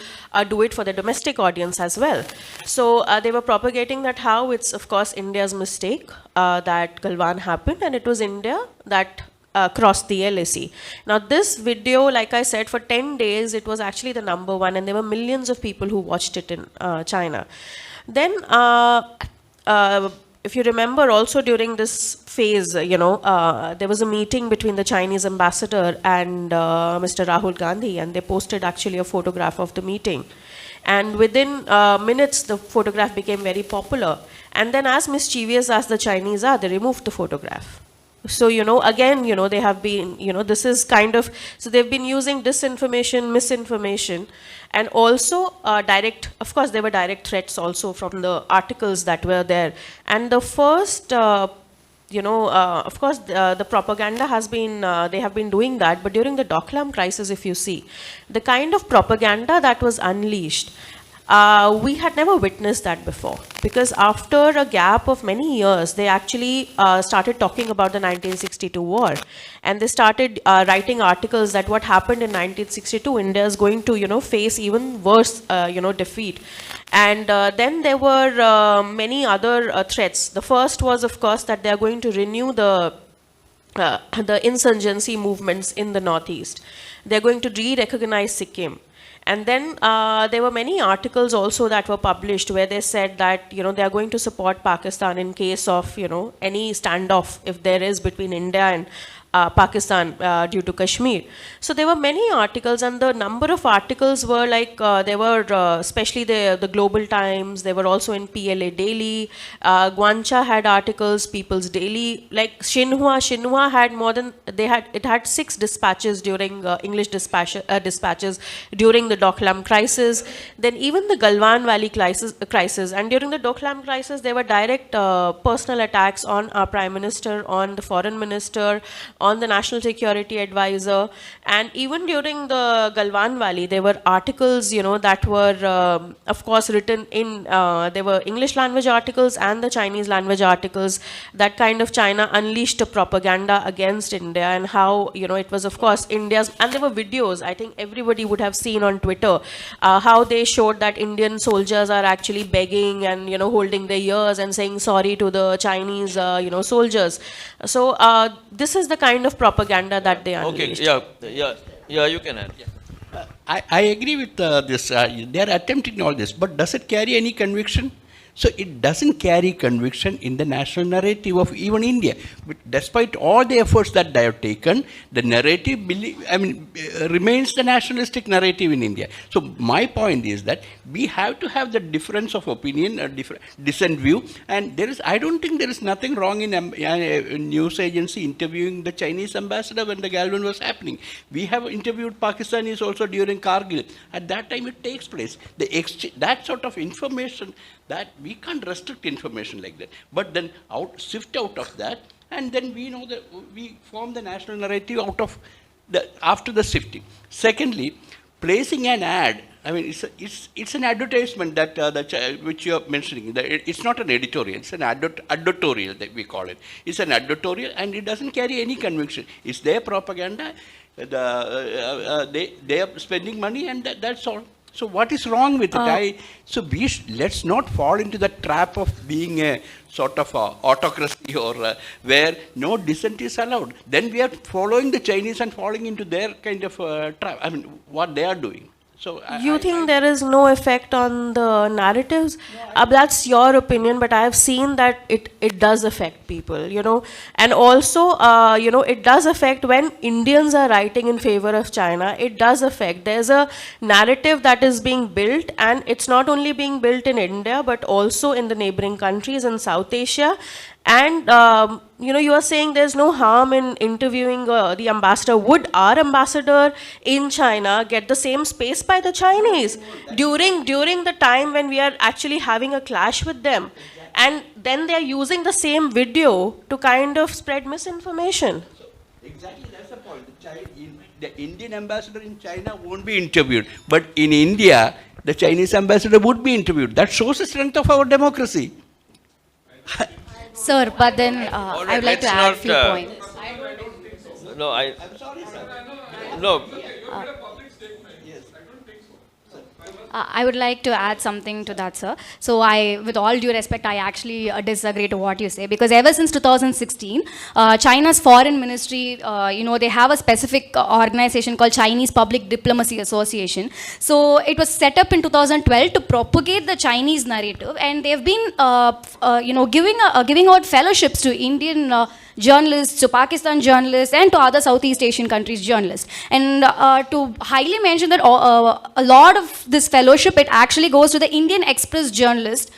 do it for the domestic audience as well. So they were propagating that how it's, of course, India's mistake that Galwan happened, and it was India that crossed the LAC. Now this video, like I said, for 10 days, it was actually the #1, and there were millions of people who watched it in China. Then, if you remember, also during this phase, there was a meeting between the Chinese ambassador and Mr. Rahul Gandhi, and they posted actually a photograph of the meeting. And within minutes, the photograph became very popular. And then, as mischievous as the Chinese are, they removed the photograph. So, again, they have been, this is kind of, so they've been using disinformation, misinformation, and also direct, of course, there were direct threats also from the articles that were there. And the first, of course, the propaganda has been, they have been doing that, but during the Doklam crisis, if you see, the kind of propaganda that was unleashed, we had never witnessed that before, because after a gap of many years, they actually started talking about the 1962 war, and they started writing articles that what happened in 1962, India is going to, face even worse, defeat. And then there were many other threats. The first was, of course, that they are going to renew the insurgency movements in the Northeast. They're going to re-recognize Sikkim. And then there were many articles also that were published where they said that, they are going to support Pakistan in case of, any standoff, if there is, between India and Pakistan due to Kashmir. So there were many articles, and the number of articles were like, there were especially the Global Times, they were also in PLA Daily, Guancha had articles, People's Daily, like Xinhua had more than, it had 6 dispatches during English dispatches during the Doklam crisis, then even the Galwan Valley crisis, and during the Doklam crisis, there were direct personal attacks on our Prime Minister, on the Foreign Minister, on the National Security Advisor, and even during the Galwan Valley, there were articles, that were, of course, written in, there were English language articles and the Chinese language articles that kind of China unleashed a propaganda against India, and how, it was, of course, India's, and there were videos, I think everybody would have seen on Twitter, how they showed that Indian soldiers are actually begging and, holding their ears and saying sorry to the Chinese, soldiers. So this is the kind of propaganda that they unleashed. Okay, yeah, you can add. I agree with this. They are attempting all this, but does it carry any conviction? So it doesn't carry conviction in the national narrative of even India. But despite all the efforts that they have taken, the narrative remains the nationalistic narrative in India. So my point is that we have to have the difference of opinion, a dissent view, and I don't think there is nothing wrong in a news agency interviewing the Chinese ambassador when the Galwan was happening. We have interviewed Pakistanis also during Kargil. At that time it takes place. That sort of information, that we can't restrict information like that, but then sift out of that, and then we know that we form the national narrative after the sifting. Secondly, placing an ad, it's an advertisement that which you are mentioning. It's not an editorial; it's an advertorial that we call it. It's an advertorial, and it doesn't carry any conviction. It's their propaganda. They are spending money, and that's all. So what is wrong with it? Let's not fall into the trap of being a sort of autocracy or where no dissent is allowed. Then we are following the Chinese and falling into their kind of trap. What they are doing. So you think there is no effect on the narratives? That's your opinion, but I have seen that it does affect people, and also, it does affect when Indians are writing in favor of China. It does affect. There's a narrative that is being built, and it's not only being built in India, but also in the neighboring countries in South Asia. And, you are saying there's no harm in interviewing the ambassador. Would our ambassador in China get the same space by the Chinese during the time when we are actually having a clash with them? And then they are using the same video to kind of spread misinformation. Exactly, that's the point. the Indian ambassador in China won't be interviewed. But in India, the Chinese ambassador would be interviewed. That shows the strength of our democracy. Sir, but then All I right, would like to let's add a not, few points. No, I'm sorry, sir. No, I would like to add something to that, sir. So with all due respect, I actually disagree to what you say, because ever since 2016, China's foreign ministry, they have a specific organization called Chinese Public Diplomacy Association. So it was set up in 2012 to propagate the Chinese narrative, and they've been, giving out fellowships to Indian journalists, to Pakistan journalists, and to other Southeast Asian countries journalists. And to highly mention that a lot of this fellowship, it actually goes to the Indian Express journalists.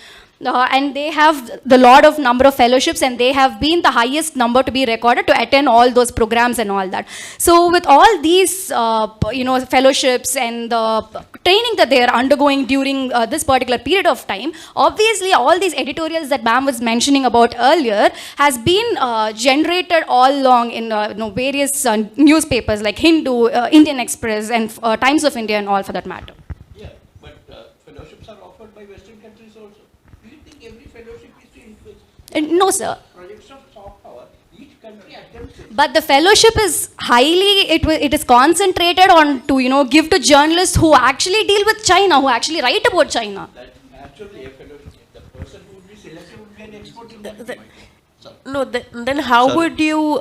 And they have the lot of number of fellowships, and they have been the highest number to be recorded to attend all those programs and all that. So with all these, fellowships and the training that they are undergoing during this particular period of time, obviously all these editorials that ma'am was mentioning about earlier has been generated all along in various newspapers like Hindu, Indian Express, and Times of India, and all for that matter. Yeah, but fellowships are offered by Western countries also. Do you think every fellowship is to influence No, sir. projects of soft power? Each country attempts it. But the fellowship is it is concentrated on to give to journalists who actually deal with China, who actually write about China. That naturally a fellowship, the person who would be selected would be an expert in that. No, then how would you,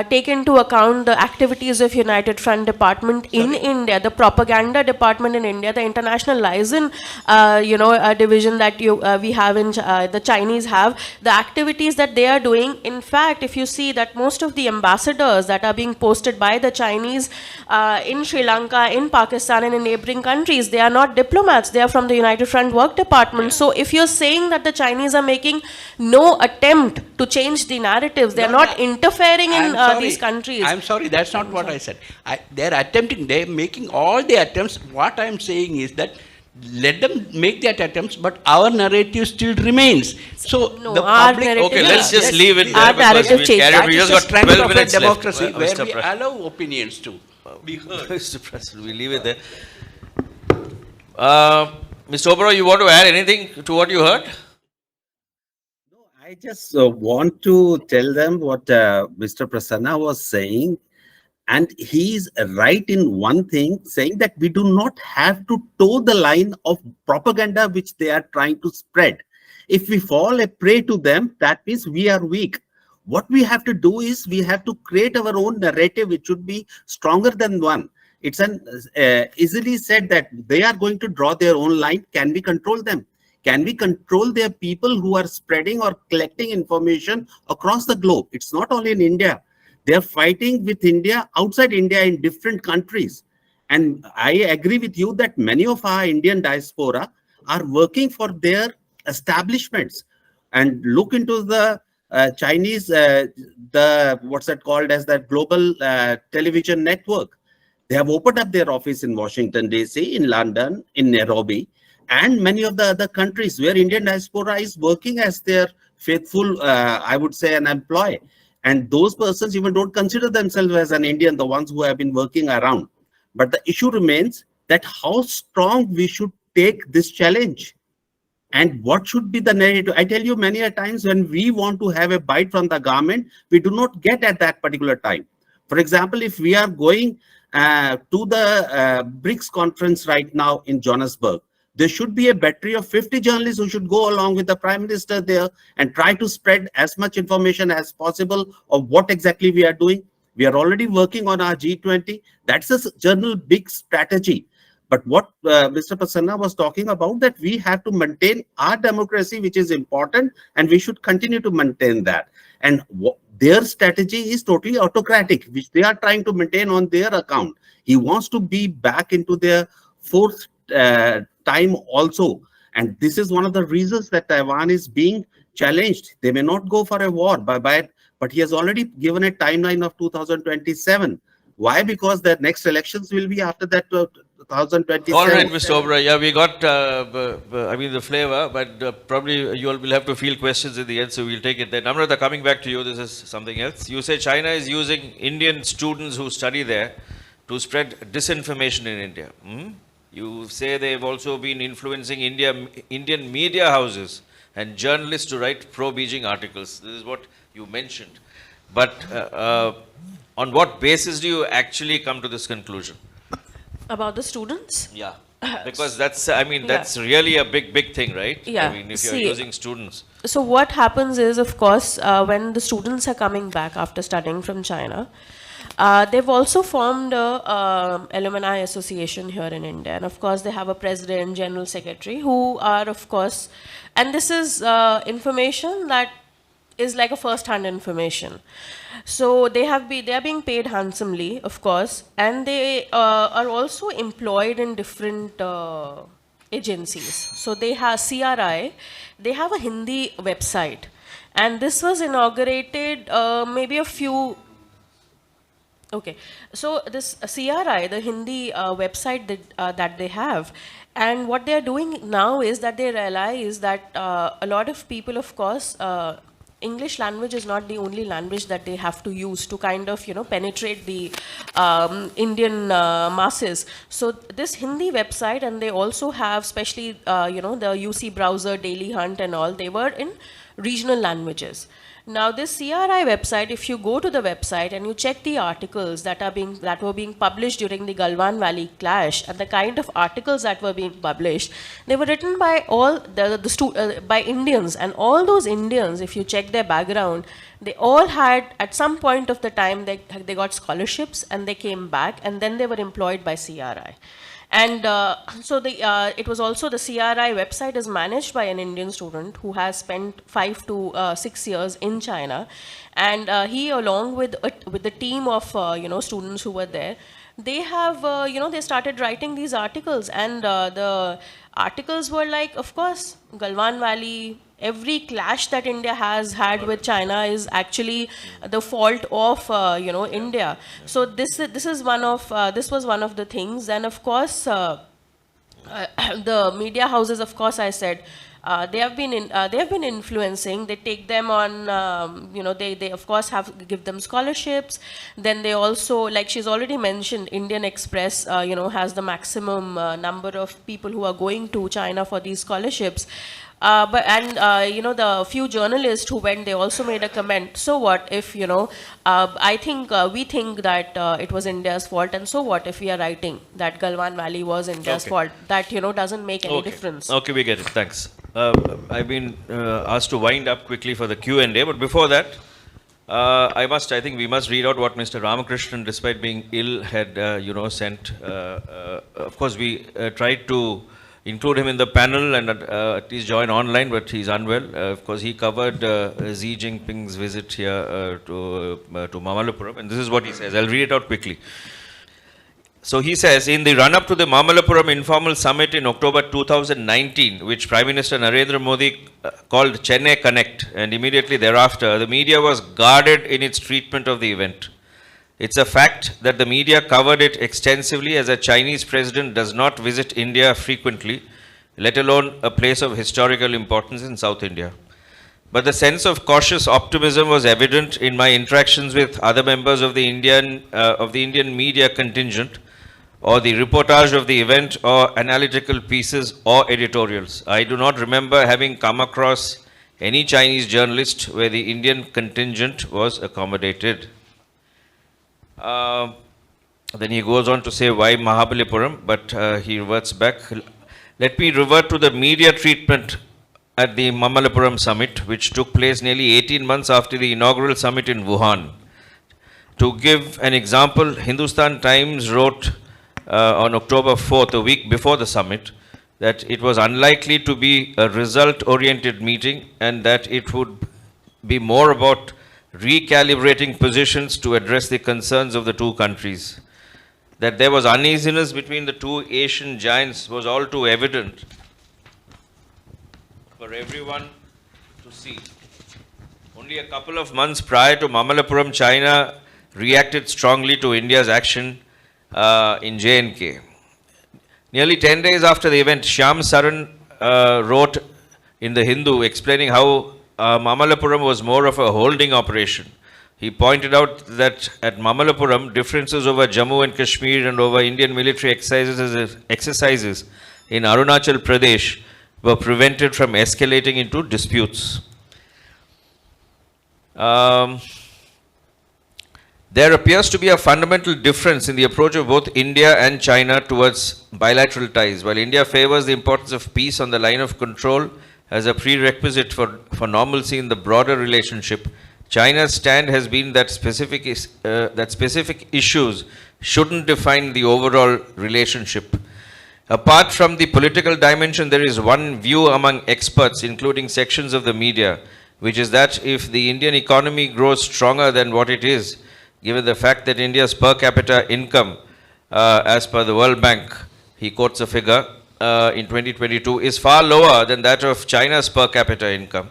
take into account the activities of United Front Department in India, the propaganda department in India, the international liaison, division that we have in the Chinese have, the activities that they are doing. In fact, if you see that most of the ambassadors that are being posted by the Chinese in Sri Lanka, in Pakistan, and in neighboring countries, they are not diplomats. They are from the United Front Work Department. So if you're saying that the Chinese are making no attempt to change the narratives, they're not interfering in these countries. I'm sorry, that's not what I said. They're attempting, they're making all the attempts. What I'm saying is that let them make that attempts, but our narrative still remains. So No, the our public, narrative- okay, let's just Yes. leave it Our there because narrative we change. carried on. that We is just the got strength 12 of a minutes left. democracy where Mr. we President. allow opinions to be heard. Mr. President, we leave it there. Mr. Oberoi, you want to add anything to what you heard? I just want to tell them what Mr. Prasanna was saying. And he's right in one thing, saying that we do not have to toe the line of propaganda which they are trying to spread. If we fall a prey to them, that means we are weak. What we have to do is we have to create our own narrative, which should be stronger than one. It's easily said that they are going to draw their own line. Can we control them? Can we control their people who are spreading or collecting information across the globe? It's not only in India. They are fighting with India outside India in different countries. And I agree with you that many of our Indian diaspora are working for their establishments. And look into the Chinese, what's that called as that global television network. They have opened up their office in Washington, D.C., in London, in Nairobi, and many of the other countries where Indian diaspora is working as their faithful, I would say, an employee. And those persons even don't consider themselves as an Indian, the ones who have been working around. But the issue remains that how strong we should take this challenge and what should be the narrative. I tell you many a times when we want to have a bite from the government, we do not get at that particular time. For example, if we are going to the BRICS conference right now in Johannesburg, there should be a battery of 50 journalists who should go along with the Prime Minister there and try to spread as much information as possible of what exactly we are doing. We are already working on our G20. That's a general big strategy. But what Mr. Prasanna was talking about, that we have to maintain our democracy, which is important, and we should continue to maintain that. And their strategy is totally autocratic, which they are trying to maintain on their account. He wants to be back into their fourth time also. And this is one of the reasons that Taiwan is being challenged. They may not go for a war, but he has already given a timeline of 2027. Why? Because the next elections will be after that 2027. All right, Mr. Oberoi. Yeah, we got, I mean, the flavor, but probably you all will have to field questions in the end, so we'll take it then. Namrata, coming back to you, this is something else. You say China is using Indian students who study there to spread disinformation in India. Hmm? You say they've also been influencing Indian media houses and journalists to write pro-Beijing articles. This is what you mentioned. But on what basis do you actually come to this conclusion? About the students? Yeah, because that's, I mean, Yeah. that's really a big thing, right? Yeah. I mean, if you're See, using students. So what happens is, of course, when the students are coming back after studying from China, they've also formed a alumni association here in India, and of course they have a president, general secretary, who are, of course, and this is information that is like a first-hand information. So they are being paid handsomely, of course, and they are also employed in different agencies. So they have CRI, they have a Hindi website, and this was inaugurated maybe a few. Okay, so this CRI, the Hindi website that they have, and what they are doing now is that they realize that a lot of people, of course, English language is not the only language that they have to use to kind of, penetrate the Indian masses. So this Hindi website, and they also have, especially, the UC browser, Daily Hunt and all, they were in regional languages. Now this CRI website, if you go to the website and you check the articles that were being published during the Galwan Valley clash, and the kind of articles that were being published, they were written by all by Indians, and all those Indians, if you check their background, they all had, at some point of the time, they got scholarships and they came back, and then they were employed by CRI. And so it was also, the CRI website is managed by an Indian student who has spent 5 to 6 years in China, and he, along with the team of students who were there, they have they started writing these articles, and the articles were like, of course, Galwan Valley. Every clash that India has had with China is actually the fault of India. So this was one of the things, and of course the media houses, of course, I said. They have been influencing. They take them on, they of course give them scholarships. Then they also, like she's already mentioned, Indian Express, has the maximum number of people who are going to China for these scholarships. The few journalists who went, they also made a comment. So what if, I think we think that it was India's fault, and so what if we are writing that Galwan Valley was India's fault? That, doesn't make any difference. Okay, we get it. Thanks. I've been asked to wind up quickly for the Q&A, but before that, I think we must read out what Mr. Ramakrishnan, despite being ill, had, sent. Of course, we tried to include him in the panel and at least join online, but he's unwell. Of course, he covered Xi Jinping's visit here to Mamallapuram, and this is what he says. I'll read it out quickly. So he says, in the run-up to the Mamallapuram informal summit in October 2019, which Prime Minister Narendra Modi called Chennai Connect, and immediately thereafter, the media was guarded in its treatment of the event. It's a fact that the media covered it extensively, as a Chinese president does not visit India frequently, let alone a place of historical importance in South India. But the sense of cautious optimism was evident in my interactions with other members of the Indian media contingent, or the reportage of the event, or analytical pieces or editorials. I do not remember having come across any Chinese journalist where the Indian contingent was accommodated. Then he goes on to say why Mahabalipuram, but he reverts back. Let me revert to the media treatment at the Mamallapuram summit, which took place nearly 18 months after the inaugural summit in Wuhan. To give an example, Hindustan Times wrote on October 4th, a week before the summit, that it was unlikely to be a result-oriented meeting, and that it would be more about recalibrating positions to address the concerns of the two countries. That there was uneasiness between the two Asian giants was all too evident for everyone to see. Only a couple of months prior to Mamallapuram, China reacted strongly to India's action in J&K. Nearly 10 days after the event, Shyam Saran wrote in the Hindu explaining how Mamallapuram was more of a holding operation. He pointed out that at Mamallapuram, differences over Jammu and Kashmir and over Indian military exercises in Arunachal Pradesh were prevented from escalating into disputes. There appears to be a fundamental difference in the approach of both India and China towards bilateral ties. While India favors the importance of peace on the line of control as a prerequisite for normalcy in the broader relationship, China's stand has been that specific issues shouldn't define the overall relationship. Apart from the political dimension, there is one view among experts, including sections of the media, which is that if the Indian economy grows stronger than what it is, given the fact that India's per capita income, as per the World Bank, he quotes a figure in 2022, is far lower than that of China's per capita income,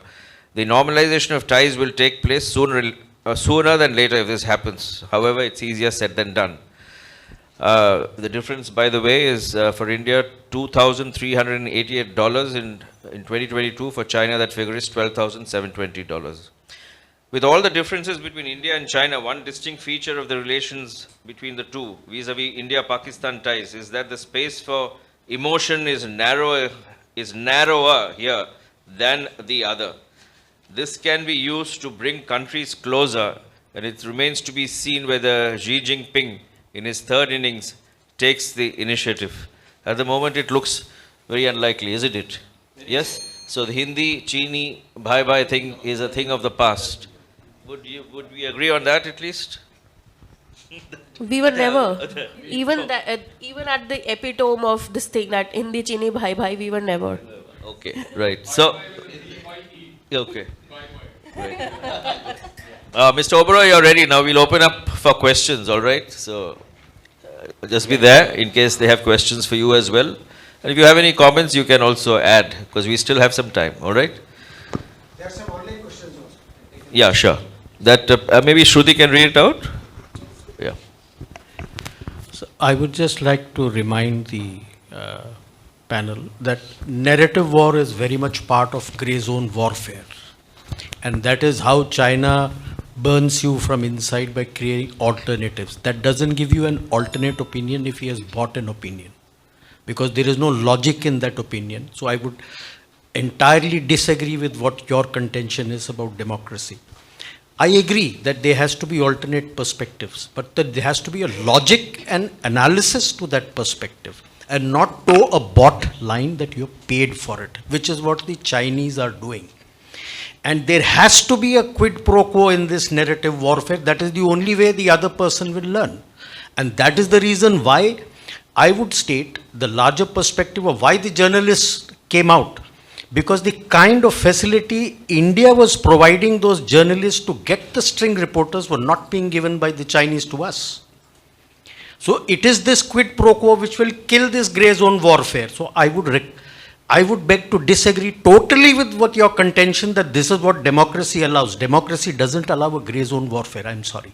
the normalization of ties will take place sooner than later if this happens. However, it's easier said than done. The difference, by the way, is for India $2,388 in 2022. For China, that figure is $12,720. With all the differences between India and China, one distinct feature of the relations between the two, vis-a-vis India-Pakistan ties, is that the space for emotion is narrower here than the other. This can be used to bring countries closer, and it remains to be seen whether Xi Jinping, in his third innings, takes the initiative. At the moment, it looks very unlikely, isn't it? Yes? So the Hindi, Chini, bye-bye thing is a thing of the past. Would we agree on that at least? We were never, even at the epitome of this thing, that Hindi Chini Bhai Bhai, we were never. Okay, right. So, okay. Right. Mr. Oberoi, you're ready now. We'll open up for questions, all right? So, just be there in case they have questions for you as well. And if you have any comments, you can also add, because we still have some time, all right? There are some online questions also. Yeah, sure. That maybe Shruti can read it out? Yeah. So I would just like to remind the panel that narrative war is very much part of grey zone warfare. And that is how China burns you from inside by creating alternatives. That doesn't give you an alternate opinion if he has bought an opinion, because there is no logic in that opinion. So I would entirely disagree with what your contention is about democracy. I agree that there has to be alternate perspectives, but that there has to be a logic and analysis to that perspective, and not toe a bought line that you have paid for it, which is what the Chinese are doing. And there has to be a quid pro quo in this narrative warfare. That is the only way the other person will learn. And that is the reason why I would state the larger perspective of why the journalists came out. Because the kind of facility India was providing those journalists to get the string reporters were not being given by the Chinese to us. So it is this quid pro quo which will kill this grey zone warfare. So I would beg to disagree totally with what your contention that this is what democracy allows. Democracy doesn't allow a grey zone warfare. I'm sorry.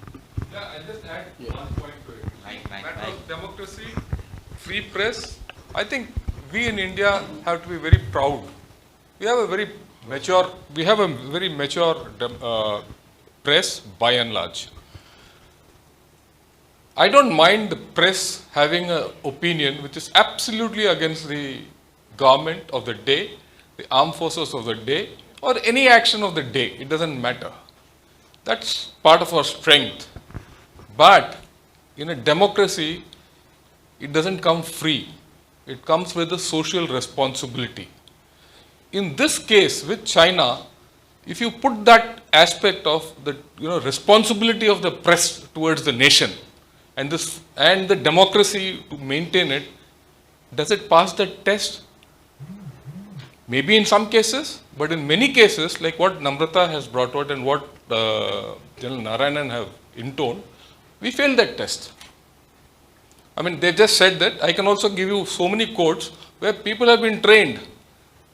Yeah, I'll just add one point to it. Matter of democracy, free press. I think we in India have to be very proud. We have a very mature press by and large. I don't mind the press having an opinion which is absolutely against the government of the day, the armed forces of the day, or any action of the day. It doesn't matter. That's part of our strength. But in a democracy, it doesn't come free. It comes with a social responsibility. In this case with China, if you put that aspect of the responsibility of the press towards the nation and the democracy to maintain it, does it pass that test? Maybe in some cases, but in many cases, like what Namrata has brought out and what General Narayanan have intoned, we failed that test. I mean, they just said that. I can also give you so many quotes where people have been trained.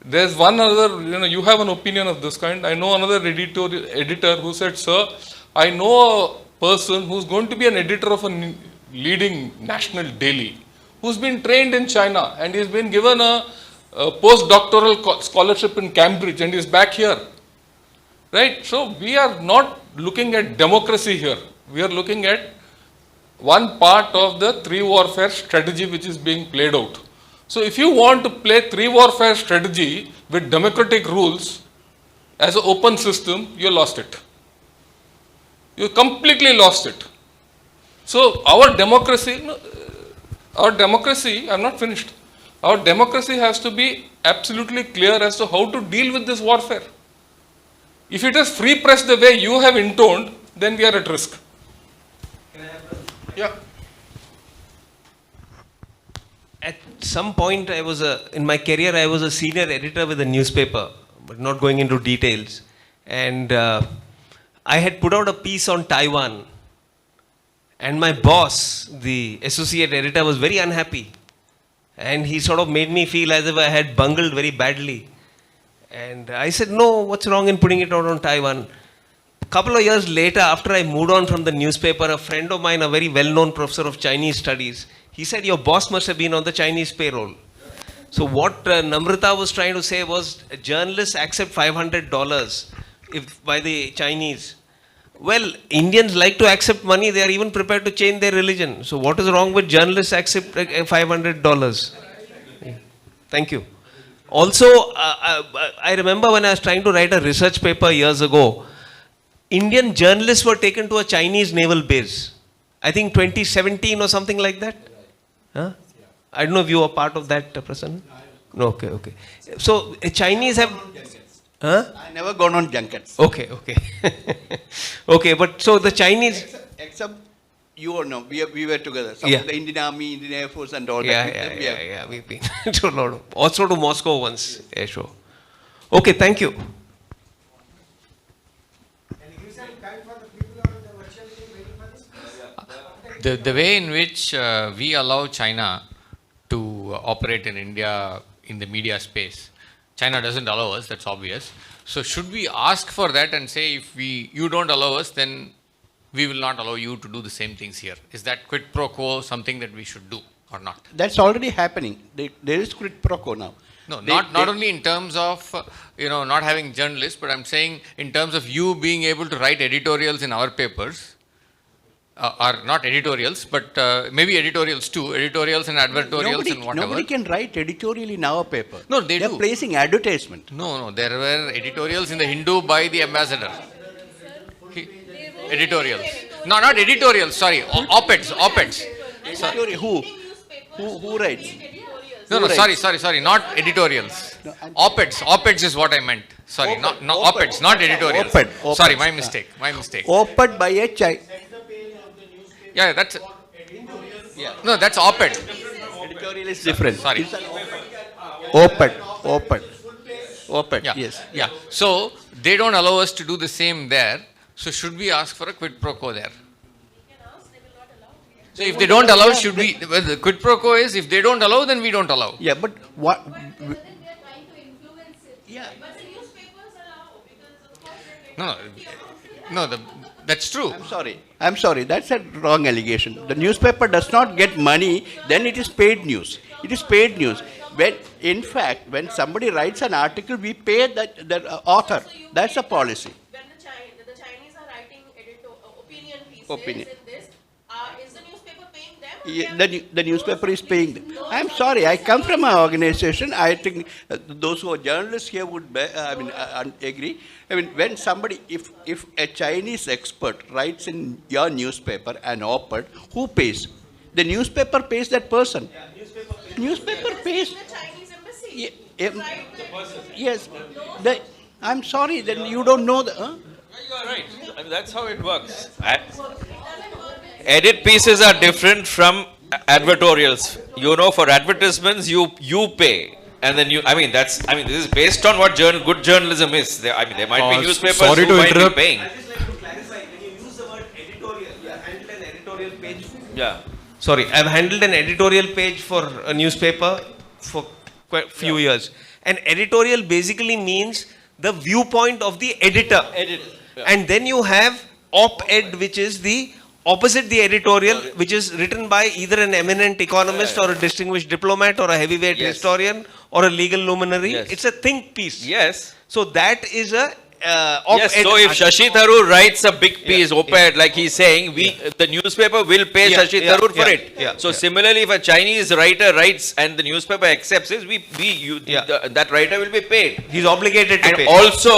There's one other, you have an opinion of this kind. I know another editor who said, sir, I know a person who's going to be an editor of a leading national daily, who's been trained in China and he's been given a postdoctoral scholarship in Cambridge and is back here. Right? So we are not looking at democracy here. We are looking at one part of the three warfare strategy which is being played out. So if you want to play three warfare strategy with democratic rules as an open system, you lost it. You completely lost it. So our democracy, I'm not finished. Our democracy has to be absolutely clear as to how to deal with this warfare. If it is free press the way you have intoned, then we are at risk. Yeah. At some point, in my career, I was a senior editor with a newspaper, but not going into details. And I had put out a piece on Taiwan. And my boss, the associate editor, was very unhappy. And he sort of made me feel as if I had bungled very badly. And I said, no, what's wrong in putting it out on Taiwan? A couple of years later, after I moved on from the newspaper, a friend of mine, a very well-known professor of Chinese studies, he said, your boss must have been on the Chinese payroll. So what Namrata was trying to say was, journalists accept $500 by the Chinese. Well, Indians like to accept money. They are even prepared to change their religion. So what is wrong with journalists accept $500? Thank you. Also, I remember when I was trying to write a research paper years ago, Indian journalists were taken to a Chinese naval base. I think 2017 or something like that. Huh? I don't know if you were part of that, Prasanna. No, okay. So Chinese have... Huh? I never gone on junkets. Okay. Okay, but so the Chinese... Except you or no, we were together. Some Yeah. of the Indian Army, Indian Air Force and all Yeah, that. yeah. We've been to a lot of... Also to Moscow once. Yeah, sure. Okay, thank you. The way in which we allow China to operate in India in the media space, China doesn't allow us, that's obvious. So should we ask for that and say if you don't allow us, then we will not allow you to do the same things here? Is that quid pro quo something that we should do or not? That's already happening. There is quid pro quo now. No, not only in terms of not having journalists, but I'm saying in terms of you being able to write editorials in our papers. Or not editorials, but maybe editorials too, editorials and advertorials and whatever. Nobody can write editorial in our paper. No, they do. They're placing advertisement. No, there were editorials in the Hindu by the ambassador. Editorials. No, not editorials, sorry, op-eds. Editorial, who writes? No, sorry, not editorials. Op-eds is what I meant. Sorry, not op-eds, not editorials. Op-ed. Sorry, my mistake. Op-ed by a Yeah, that's... No, that's op-ed. Editorial is different. Sorry. Op-ed, Yeah. yes. Yeah. So, they don't allow us to do the same there. So, should we ask for a quid pro quo there? So, if they don't allow, should we... Well, the quid pro quo is, if they don't allow, then we don't allow. Yeah, but what... No, that's true. I'm sorry. That's a wrong allegation. The newspaper does not get money, then it is paid news. It is paid news. In fact, when somebody writes an article, we pay the author. That's a policy. When the Chinese are writing opinion pieces Opinion. in this, is the newspaper paying them? The newspaper is paying them. I'm sorry, I come from an organization. I think those who are journalists here would agree. I mean, when somebody, if a Chinese expert writes in your newspaper an op-ed, who pays? The newspaper pays that person. Newspaper pays. The Chinese embassy. Yes. I'm sorry, then you don't know the... You are right. I mean, that's how it works. Edit pieces are different from advertorials. For advertisements, you pay. And then this is based on what good journalism is. There might be newspapers who might be paying. I'd just like to clarify, when you use the word editorial, you have handled an editorial page. Yeah. Sorry, I've handled an editorial page for a newspaper for quite a few years. An editorial basically means the viewpoint of the editor. Yeah. And then you have op-ed, which is the opposite the editorial, which is written by either an eminent economist or a distinguished diplomat or a heavyweight Yes. historian or a legal luminary. Yes. It's a think piece. Yes. So that is a Yes, so if Shashi Tharoor writes a big piece, op-ed, like he's saying, the newspaper will pay Yeah, Shashi yeah, Tharoor for yeah, it. yeah, So yeah. similarly, if a Chinese writer writes and the newspaper accepts it, Yeah. that writer will be paid. he's obligated to And pay. also,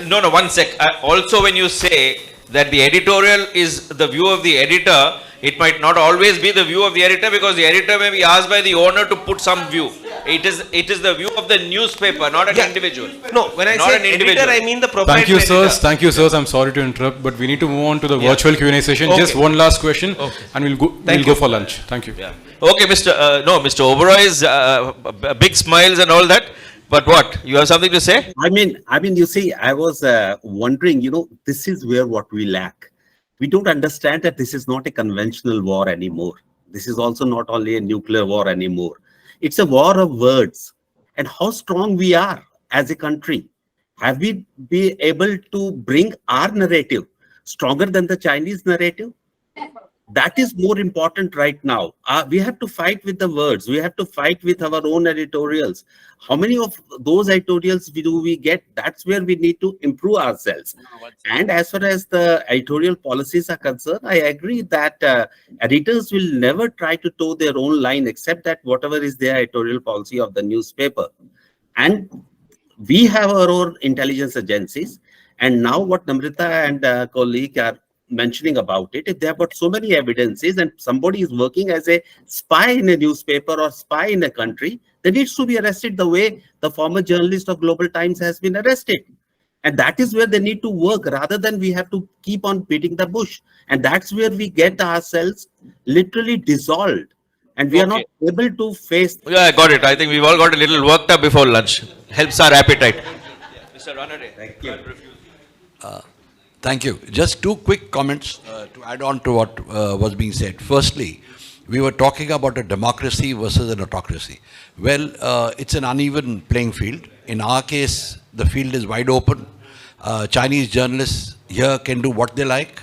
no, 1 sec. Also, when you say that the editorial is the view of the editor, it might not always be the view of the editor because the editor may be asked by the owner to put some view. It is the view of the newspaper, not an Yeah. individual. No, when I Not say an editor, individual. I mean the Thank proprietor you, sirs. editor. Thank you, sirs. I'm sorry to interrupt, but we need to move on to the Yeah. virtual Q&A session. Okay. Just one last question, Okay. and we'll Thank go you. for lunch. Thank you. Yeah. Okay, Mr. Oberoy's big smiles and all that. But what? You have something to say? I mean, you see, I was wondering, this is where what we lack. We don't understand that this is not a conventional war anymore. This is also not only a nuclear war anymore. It's a war of words. And how strong we are as a country. Have we been able to bring our narrative stronger than the Chinese narrative? That is more important right now. We have to fight with the words. We have to fight with our own editorials. How many of those editorials do we get? That's where we need to improve ourselves. And as far as the editorial policies are concerned, I agree that editors will never try to toe their own line except that whatever is their editorial policy of the newspaper. And we have our own intelligence agencies. And now what Namrita and colleague are mentioning about it, if they have got so many evidences and somebody is working as a spy in a newspaper or spy in a country, they needs to be arrested the way the former journalist of Global Times has been arrested. And that is where they need to work rather than we have to keep on beating the bush. And that's where we get ourselves literally dissolved. And we are not able to face. Yeah, I got it. I think we've all got a little worked up before lunch. Helps our appetite. Mr. Ranade. Thank you. Thank you. Just two quick comments to add on to what was being said. Firstly, we were talking about a democracy versus an autocracy. Well, it's an uneven playing field. In our case, the field is wide open. Chinese journalists here can do what they like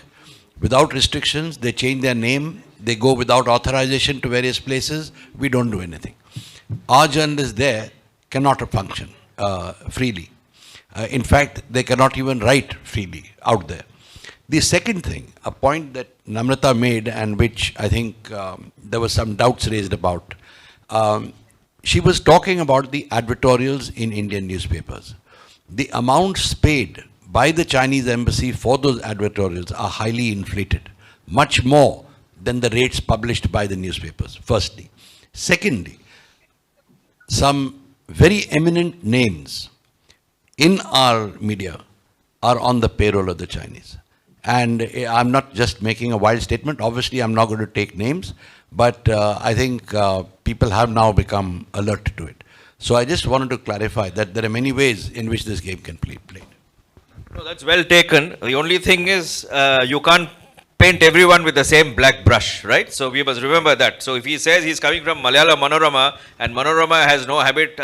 without restrictions. They change their name. They go without authorization to various places. We don't do anything. Our journalists there cannot function freely. In fact, they cannot even write freely out there. The second thing, a point that Namrata made and which I think there were some doubts raised about, she was talking about the advertorials in Indian newspapers. The amounts paid by the Chinese embassy for those advertorials are highly inflated, much more than the rates published by the newspapers, firstly. Secondly, some very eminent names in our media are on the payroll of the Chinese. And I'm not just making a wild statement. Obviously, I'm not going to take names, but I think people have now become alert to it. So I just wanted to clarify that there are many ways in which this game can be played. No, that's well taken. The only thing is you can't paint everyone with the same black brush, right? So we must remember that. So if he says he's coming from Malayalam Manorama and Manorama has no habit,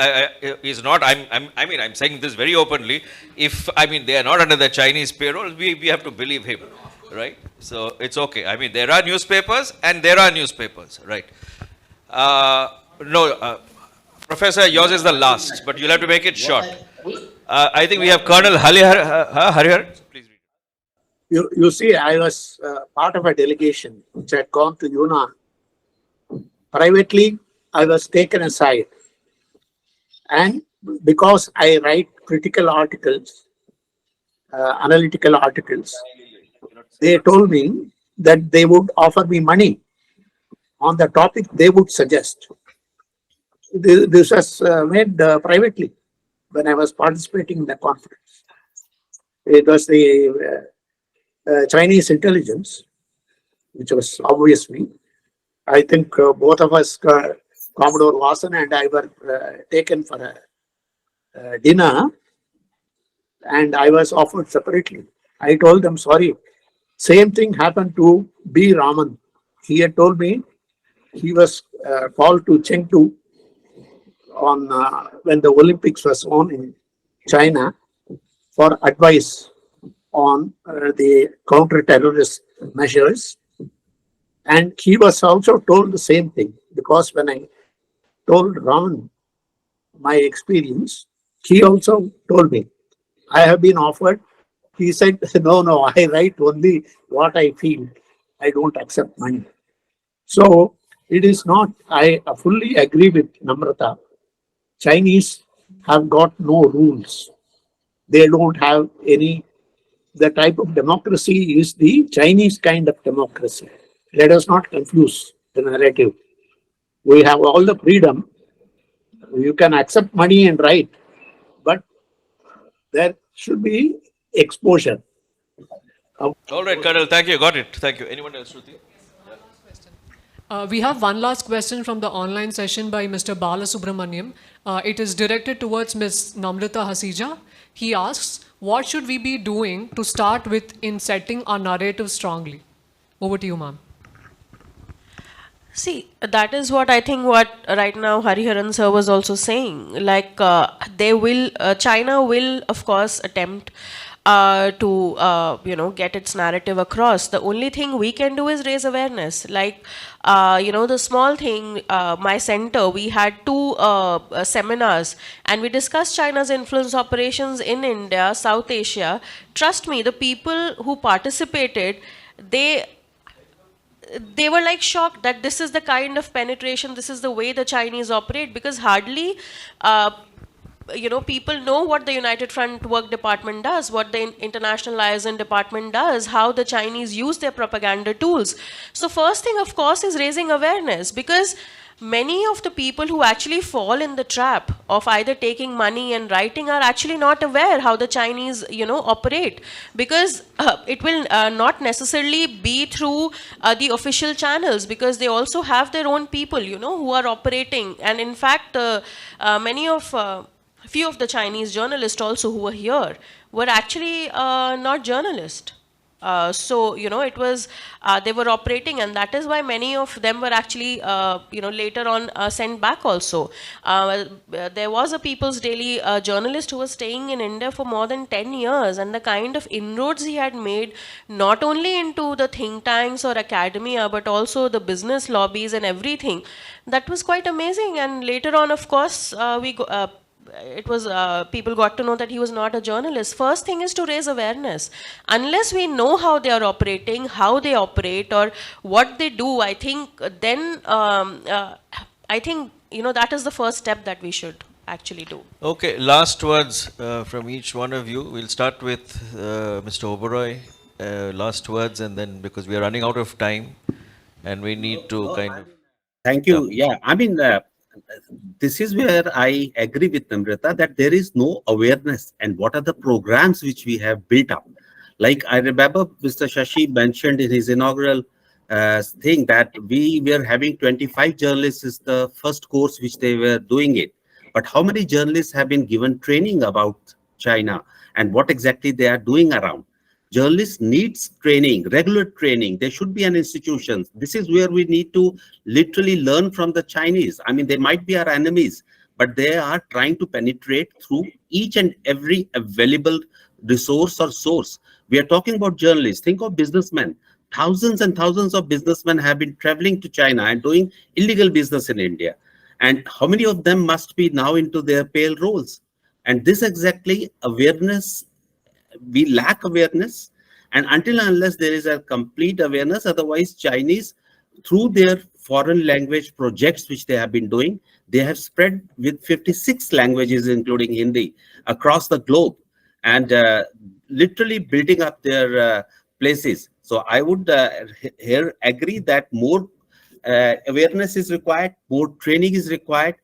is not, I'm saying this very openly. If, they are not under the Chinese payroll, we have to believe him, right? So it's okay. There are newspapers and there are newspapers, right? Professor, yours is the last, but you'll have to make it short. I think we have Colonel Harihar. Please read. You see, I was part of a delegation which had gone to Yunnan. Privately, I was taken aside. And because I write critical articles, analytical articles, they told me that they would offer me money on the topic they would suggest. This was made privately when I was participating in the conference. It was the Chinese intelligence, which was obviously, I think both of us, Commodore Vasan and I were taken for a dinner, and I was offered separately. I told them, sorry. Same thing happened to B. Raman. He had told me he was called to Chengdu on when the Olympics was on in China for advice on the counter-terrorist measures. And he was also told the same thing, because when I told Ron my experience, he also told me, I have been offered. He said, no, no, I write only what I feel. I don't accept money. So it is not, I fully agree with Namrata. Chinese have got no rules. They don't have any, the type of democracy is the Chinese kind of democracy. Let us not confuse the narrative. We have all the freedom. You can accept money and write, but there should be exposure. All right, Colonel, thank you. Got it. Thank you. Anyone else, Shruti? We have one last question from the online session by Mr. Balasubramaniam. It is directed towards Ms. Namrata Hasija. He asks, what should we be doing to start with in setting our narrative strongly? Over to you, ma'am. See, that is what I think what right now Hariharan sir was also saying. Like China will of course attempt to get its narrative across. The only thing we can do is raise awareness. Like the small thing, my center, we had two seminars and we discussed China's influence operations in India, South Asia. Trust me, the people who participated, they were like shocked that this is the kind of penetration, this is the way the Chinese operate, because hardly people know what the United Front Work Department does, what the International Liaison Department does, how the Chinese use their propaganda tools. So first thing, of course, is raising awareness, because many of the people who actually fall in the trap of either taking money and writing are actually not aware how the Chinese, operate, because it will not necessarily be through the official channels, because they also have their own people, who are operating. And in fact, few of the Chinese journalists also who were here were actually not journalists. It was, they were operating, and that is why many of them were actually, later on sent back also. There was a People's Daily journalist who was staying in India for more than 10 years, and the kind of inroads he had made, not only into the think tanks or academia, but also the business lobbies and everything, that was quite amazing. And later on, of course, people got to know that he was not a journalist. First thing is to raise awareness. Unless we know how they are operating, how they operate, or what they do, I think then that is the first step that we should actually do. Okay, last words from each one of you. We'll start with Mr. Oberoi. Last words, and then because we are running out of time and we need to Thank you. Yeah, I mean, this is where I agree with Namrata that there is no awareness, and what are the programs which we have built up. Like I remember Mr. Shashi mentioned in his inaugural thing that we were having 25 journalists is the first course which they were doing it. But how many journalists have been given training about China and what exactly they are doing around? Journalists needs training, regular training. There should be an institution. This is where we need to literally learn from the Chinese. I mean, they might be our enemies, but they are trying to penetrate through each and every available resource or source. We are talking about journalists. Think of businessmen. Thousands and thousands of businessmen have been traveling to China and doing illegal business in India. And how many of them must be now into their pale roles? And this exactly awareness, we lack awareness, and until and unless there is a complete awareness, otherwise Chinese, through their foreign language projects which they have been doing, they have spread with 56 languages including Hindi across the globe, and literally building up their places. So I would here agree that more awareness is required, more training is required.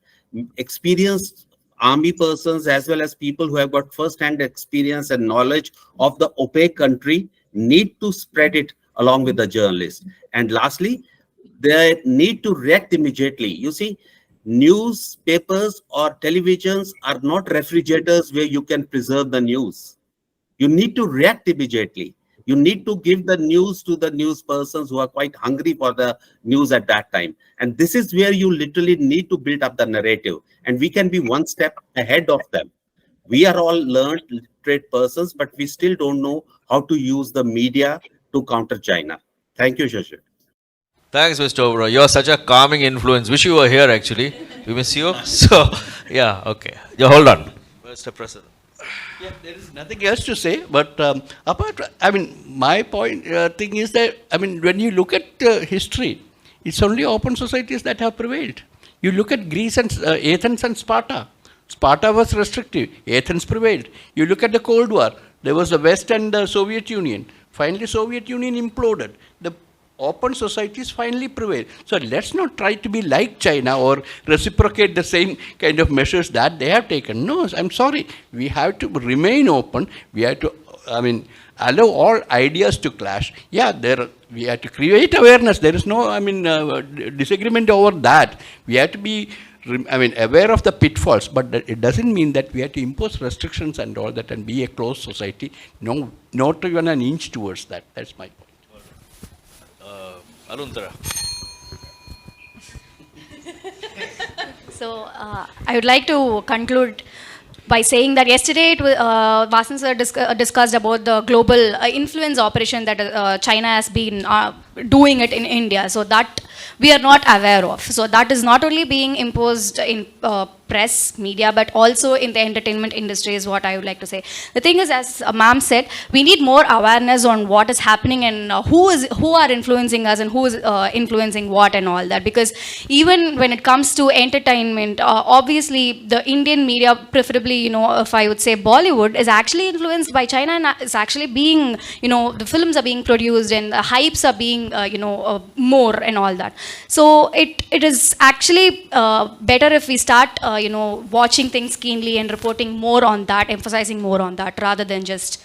Experienced army persons as well as people who have got first-hand experience and knowledge of the opaque country need to spread it along with the journalists. And lastly, they need to react immediately. You see, newspapers or televisions are not refrigerators where you can preserve the news. You need to react immediately. You need to give the news to the news persons who are quite hungry for the news at that time. And this is where you literally need to build up the narrative. And we can be one step ahead of them. We are all learned, literate persons, but we still don't know how to use the media to counter China. Thank you, Shashi. Thanks, Mr. Obra. You're such a calming influence. Wish you were here, actually. We miss you. So, yeah, okay. Yeah, hold on. Mr. President. Yeah, there is nothing else to say, but my point thing is that, when you look at history, it's only open societies that have prevailed. You look at Greece and Athens and Sparta. Sparta was restrictive. Athens prevailed. You look at the Cold War. There was the West and the Soviet Union. Finally, Soviet Union imploded. The open societies finally prevailed. So let's not try to be like China or reciprocate the same kind of measures that they have taken. No, I'm sorry. We have to remain open. We have to, allow all ideas to clash. Yeah, we have to create awareness. There is no, disagreement over that. We have to be, aware of the pitfalls, but it doesn't mean that we have to impose restrictions and all that and be a closed society. No, not even an inch towards that. That's my point. Anuntara. So I would like to conclude by saying that yesterday Vasan sir discussed about the global influence operation that China has been doing it in India. So that we are not aware of. So that is not only being imposed in press, media, but also in the entertainment industry is what I would like to say. The thing is, as ma'am said, we need more awareness on what is happening and who are influencing us and who is influencing what and all that. Because even when it comes to entertainment, obviously the Indian media, preferably, if I would say Bollywood, is actually influenced by China and is actually being, the films are being produced and the hypes are being, more and all that. So it is actually better if we start, watching things keenly and reporting more on that, emphasizing more on that, rather than just,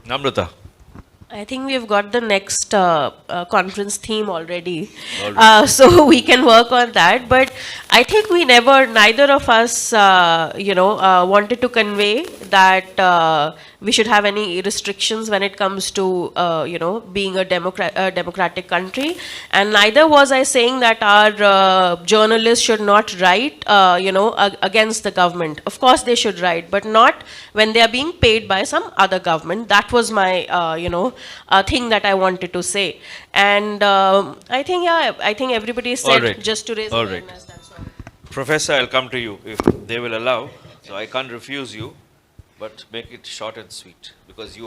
Namrata. I think we've got the next conference theme already. So we can work on that. But I think neither of us, wanted to convey that we should have any restrictions when it comes to, being a democratic country. And neither was I saying that our journalists should not write, against the government. Of course they should write, but not when they are being paid by some other government. That was my, thing that I wanted to say. And I think everybody said, right. just to raise All awareness. right. That's all. Professor, I'll come to you if they will allow. So I can't refuse you, but make it short and sweet because we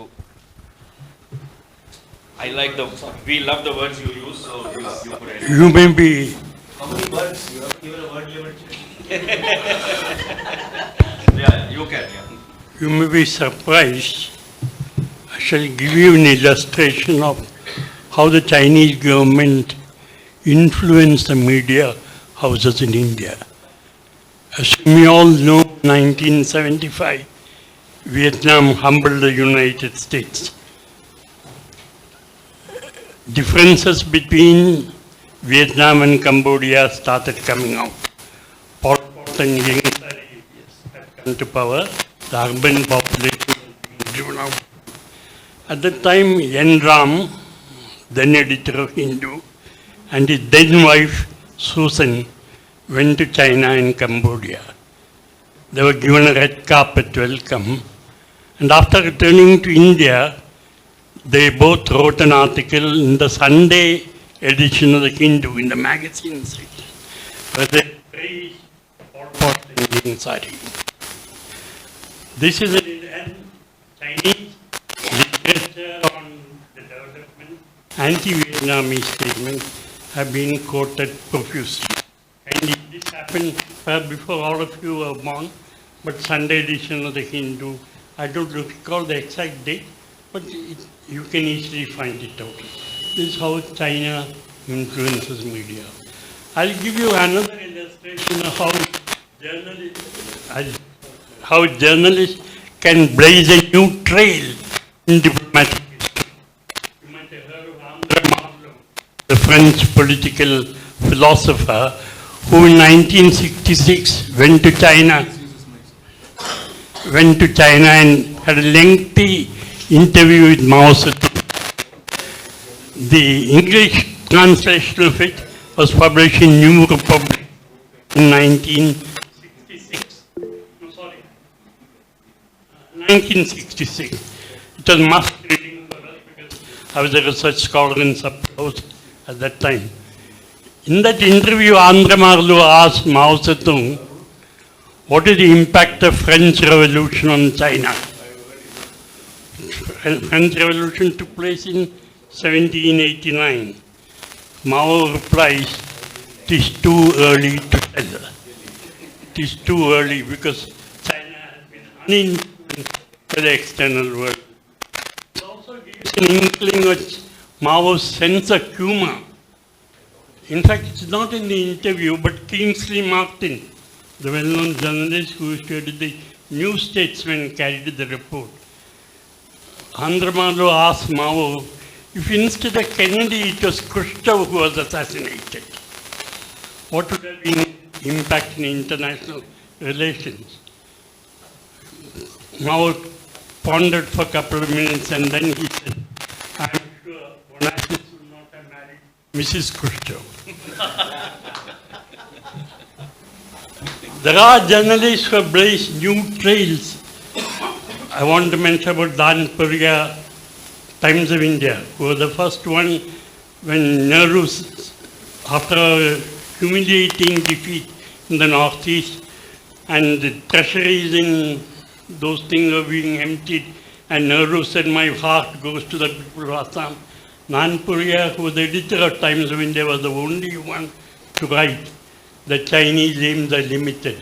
love the words you use, so you put it. You may be. How many words? You have given a word limit. Yeah, you can, yeah. You may be surprised. I shall give you an illustration of how the Chinese government influenced the media houses in India. As we all know, 1975, Vietnam humbled the United States. Differences between Vietnam and Cambodia started coming out. Pol Pot and Ieng Sary had come to power. The urban population was being driven out. At that time, N. Ram, then editor of Hindu, and his then wife, Susan, went to China and Cambodia. They were given a red carpet welcome. And after returning to India, they both wrote an article in the Sunday edition of the Hindu, in the magazine section, where they praised Pol Pot and Ieng Sary. This is an Chinese literature on the development. Anti-Vietnamese statements have been quoted profusely. And if this happened before all of you were born, but Sunday edition of the Hindu, I don't recall the exact date, but you can easily find it out. This is how China influences media. I'll give you another illustration of how journalists can blaze a new trail in diplomatic history. You might have heard of André Malraux, the French political philosopher, who in 1966 went to China and had a lengthy interview with Mao Zedong. The English translation of it was published in New Republic in 1966. 1966. It was must reading for us because I was a research scholar in House at that time. In that interview, Andhra Marlu asked Mao Zedong, what is the impact of French Revolution on China? French Revolution took place in 1789. Mao replies, it is too early to tell. It is too early because China has been uninfluenced by the external world. It also gives an inkling of Mao's sense of humor. In fact, it's not in the interview, but Kingsley Martin, the well-known journalist who studied the New Statesman, carried the report. Andhra Marlu asked Mao, if instead of Kennedy it was Khrushchev who was assassinated, what would have been impact in international relations? Mao pondered for a couple of minutes and then he said, I'm sure Onassis would not have married Mrs. Khrushchev. There are journalists who have blazed new trails. I want to mention about Dan Puriya, Times of India, who was the first one when Nehru, after a humiliating defeat in the Northeast, and the treasuries in those things were being emptied, and Nehru said, my heart goes to the people of Assam. Dan Puriya, who was the editor of Times of India, was the only one to write, the Chinese aims are limited.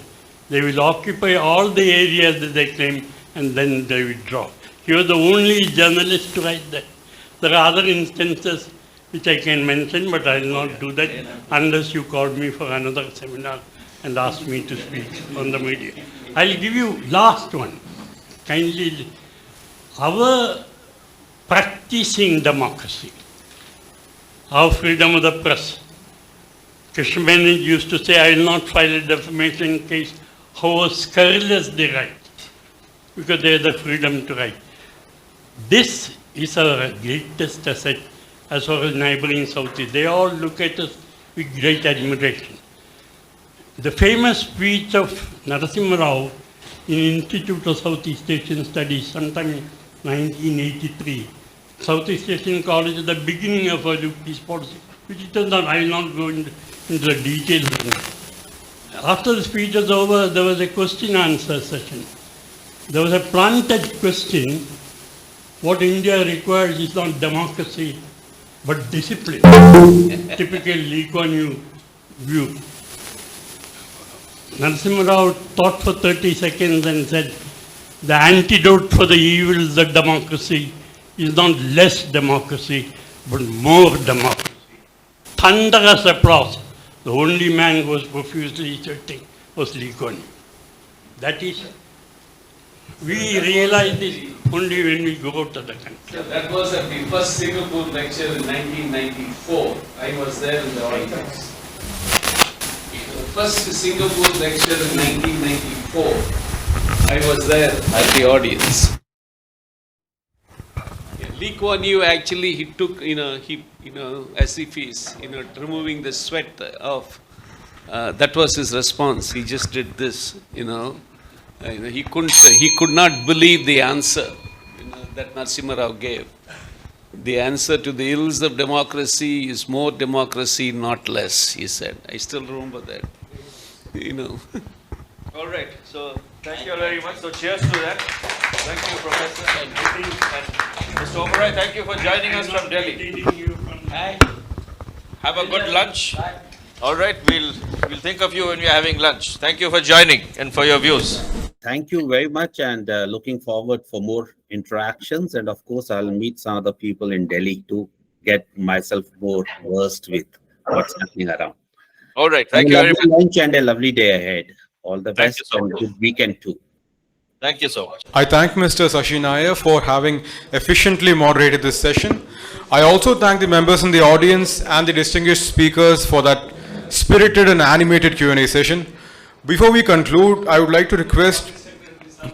They will occupy all the areas that they claim and then they withdraw. He was the only journalist to write that. There are other instances which I can mention, but I will not do that unless you call me for another seminar and ask me to speak on the media. I'll give you last one. Kindly, our practicing democracy, our freedom of the press. Krishnan used to say, I will not file a defamation case, however scurrilous they write, because they have the freedom to write. This is our greatest asset as far as neighboring Southeast. They all look at us with great admiration. The famous speech of Narasimha Rao in Institute of Southeast Asian Studies sometime in 1983. Southeast Asian College at the beginning of our peace policy, which it turns out I will not go into the details. After the speech was over, there was a question-answer session. There was a planted question. What India requires is not democracy, but discipline. Typical Lee Kuan Yew view. Narasimha Rao thought for 30 seconds and said, the antidote for the evils of democracy is not less democracy, but more democracy. Thunderous applause. The only man who was profusely sweating was Lee Kuan Yew. That is, we realize this only when we go to the country. So that was at the first Singapore lecture in 1994. I was there in the audience. The first Singapore lecture in 1994. I was there at the audience. Lee Kuan Yew actually, he took, as if he's, removing the sweat of, that was his response. He just did this, he could not believe the answer, that Narasimha Rao gave. The answer to the ills of democracy is more democracy, not less, he said. I still remember that, All right, so thank you all very much. So cheers to that. Thank you, Professor. And Mr. Oberoi, thank you for joining us from Delhi. Have a good lunch. All right, we'll think of you when we're having lunch. Thank you for joining and for your views. Thank you very much, and looking forward for more interactions. And of course, I'll meet some other people in Delhi to get myself more versed with what's happening around. All right, thank you very much. Lunch and a lovely day ahead. All the best and good weekend too. Thank you so much. I thank Mr. Sashi Nair for having efficiently moderated this session. I also thank the members in the audience and the distinguished speakers for that spirited and animated Q&A session. Before we conclude, I would like to request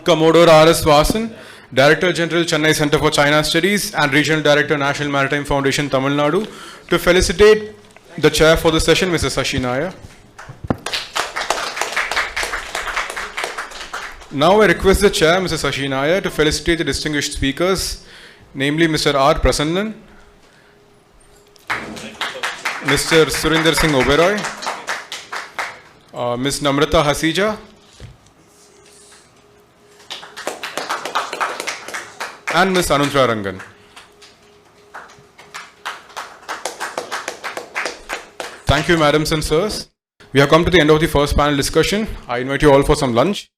Commodore R.S. Vasan, Director General, Chennai Center for China Studies and Regional Director, National Maritime Foundation, Tamil Nadu, to felicitate the chair for the session, Mr. Sashi Nair. Now I request the chair, Mr. Sashi Nair, to felicitate the distinguished speakers, namely Mr. R. Prasannan, Mr. Surinder Singh Oberoi, Ms. Namrata Hasija, and Ms. Anuntra Rangan. Thank you, madams and sirs. We have come to the end of the first panel discussion. I invite you all for some lunch.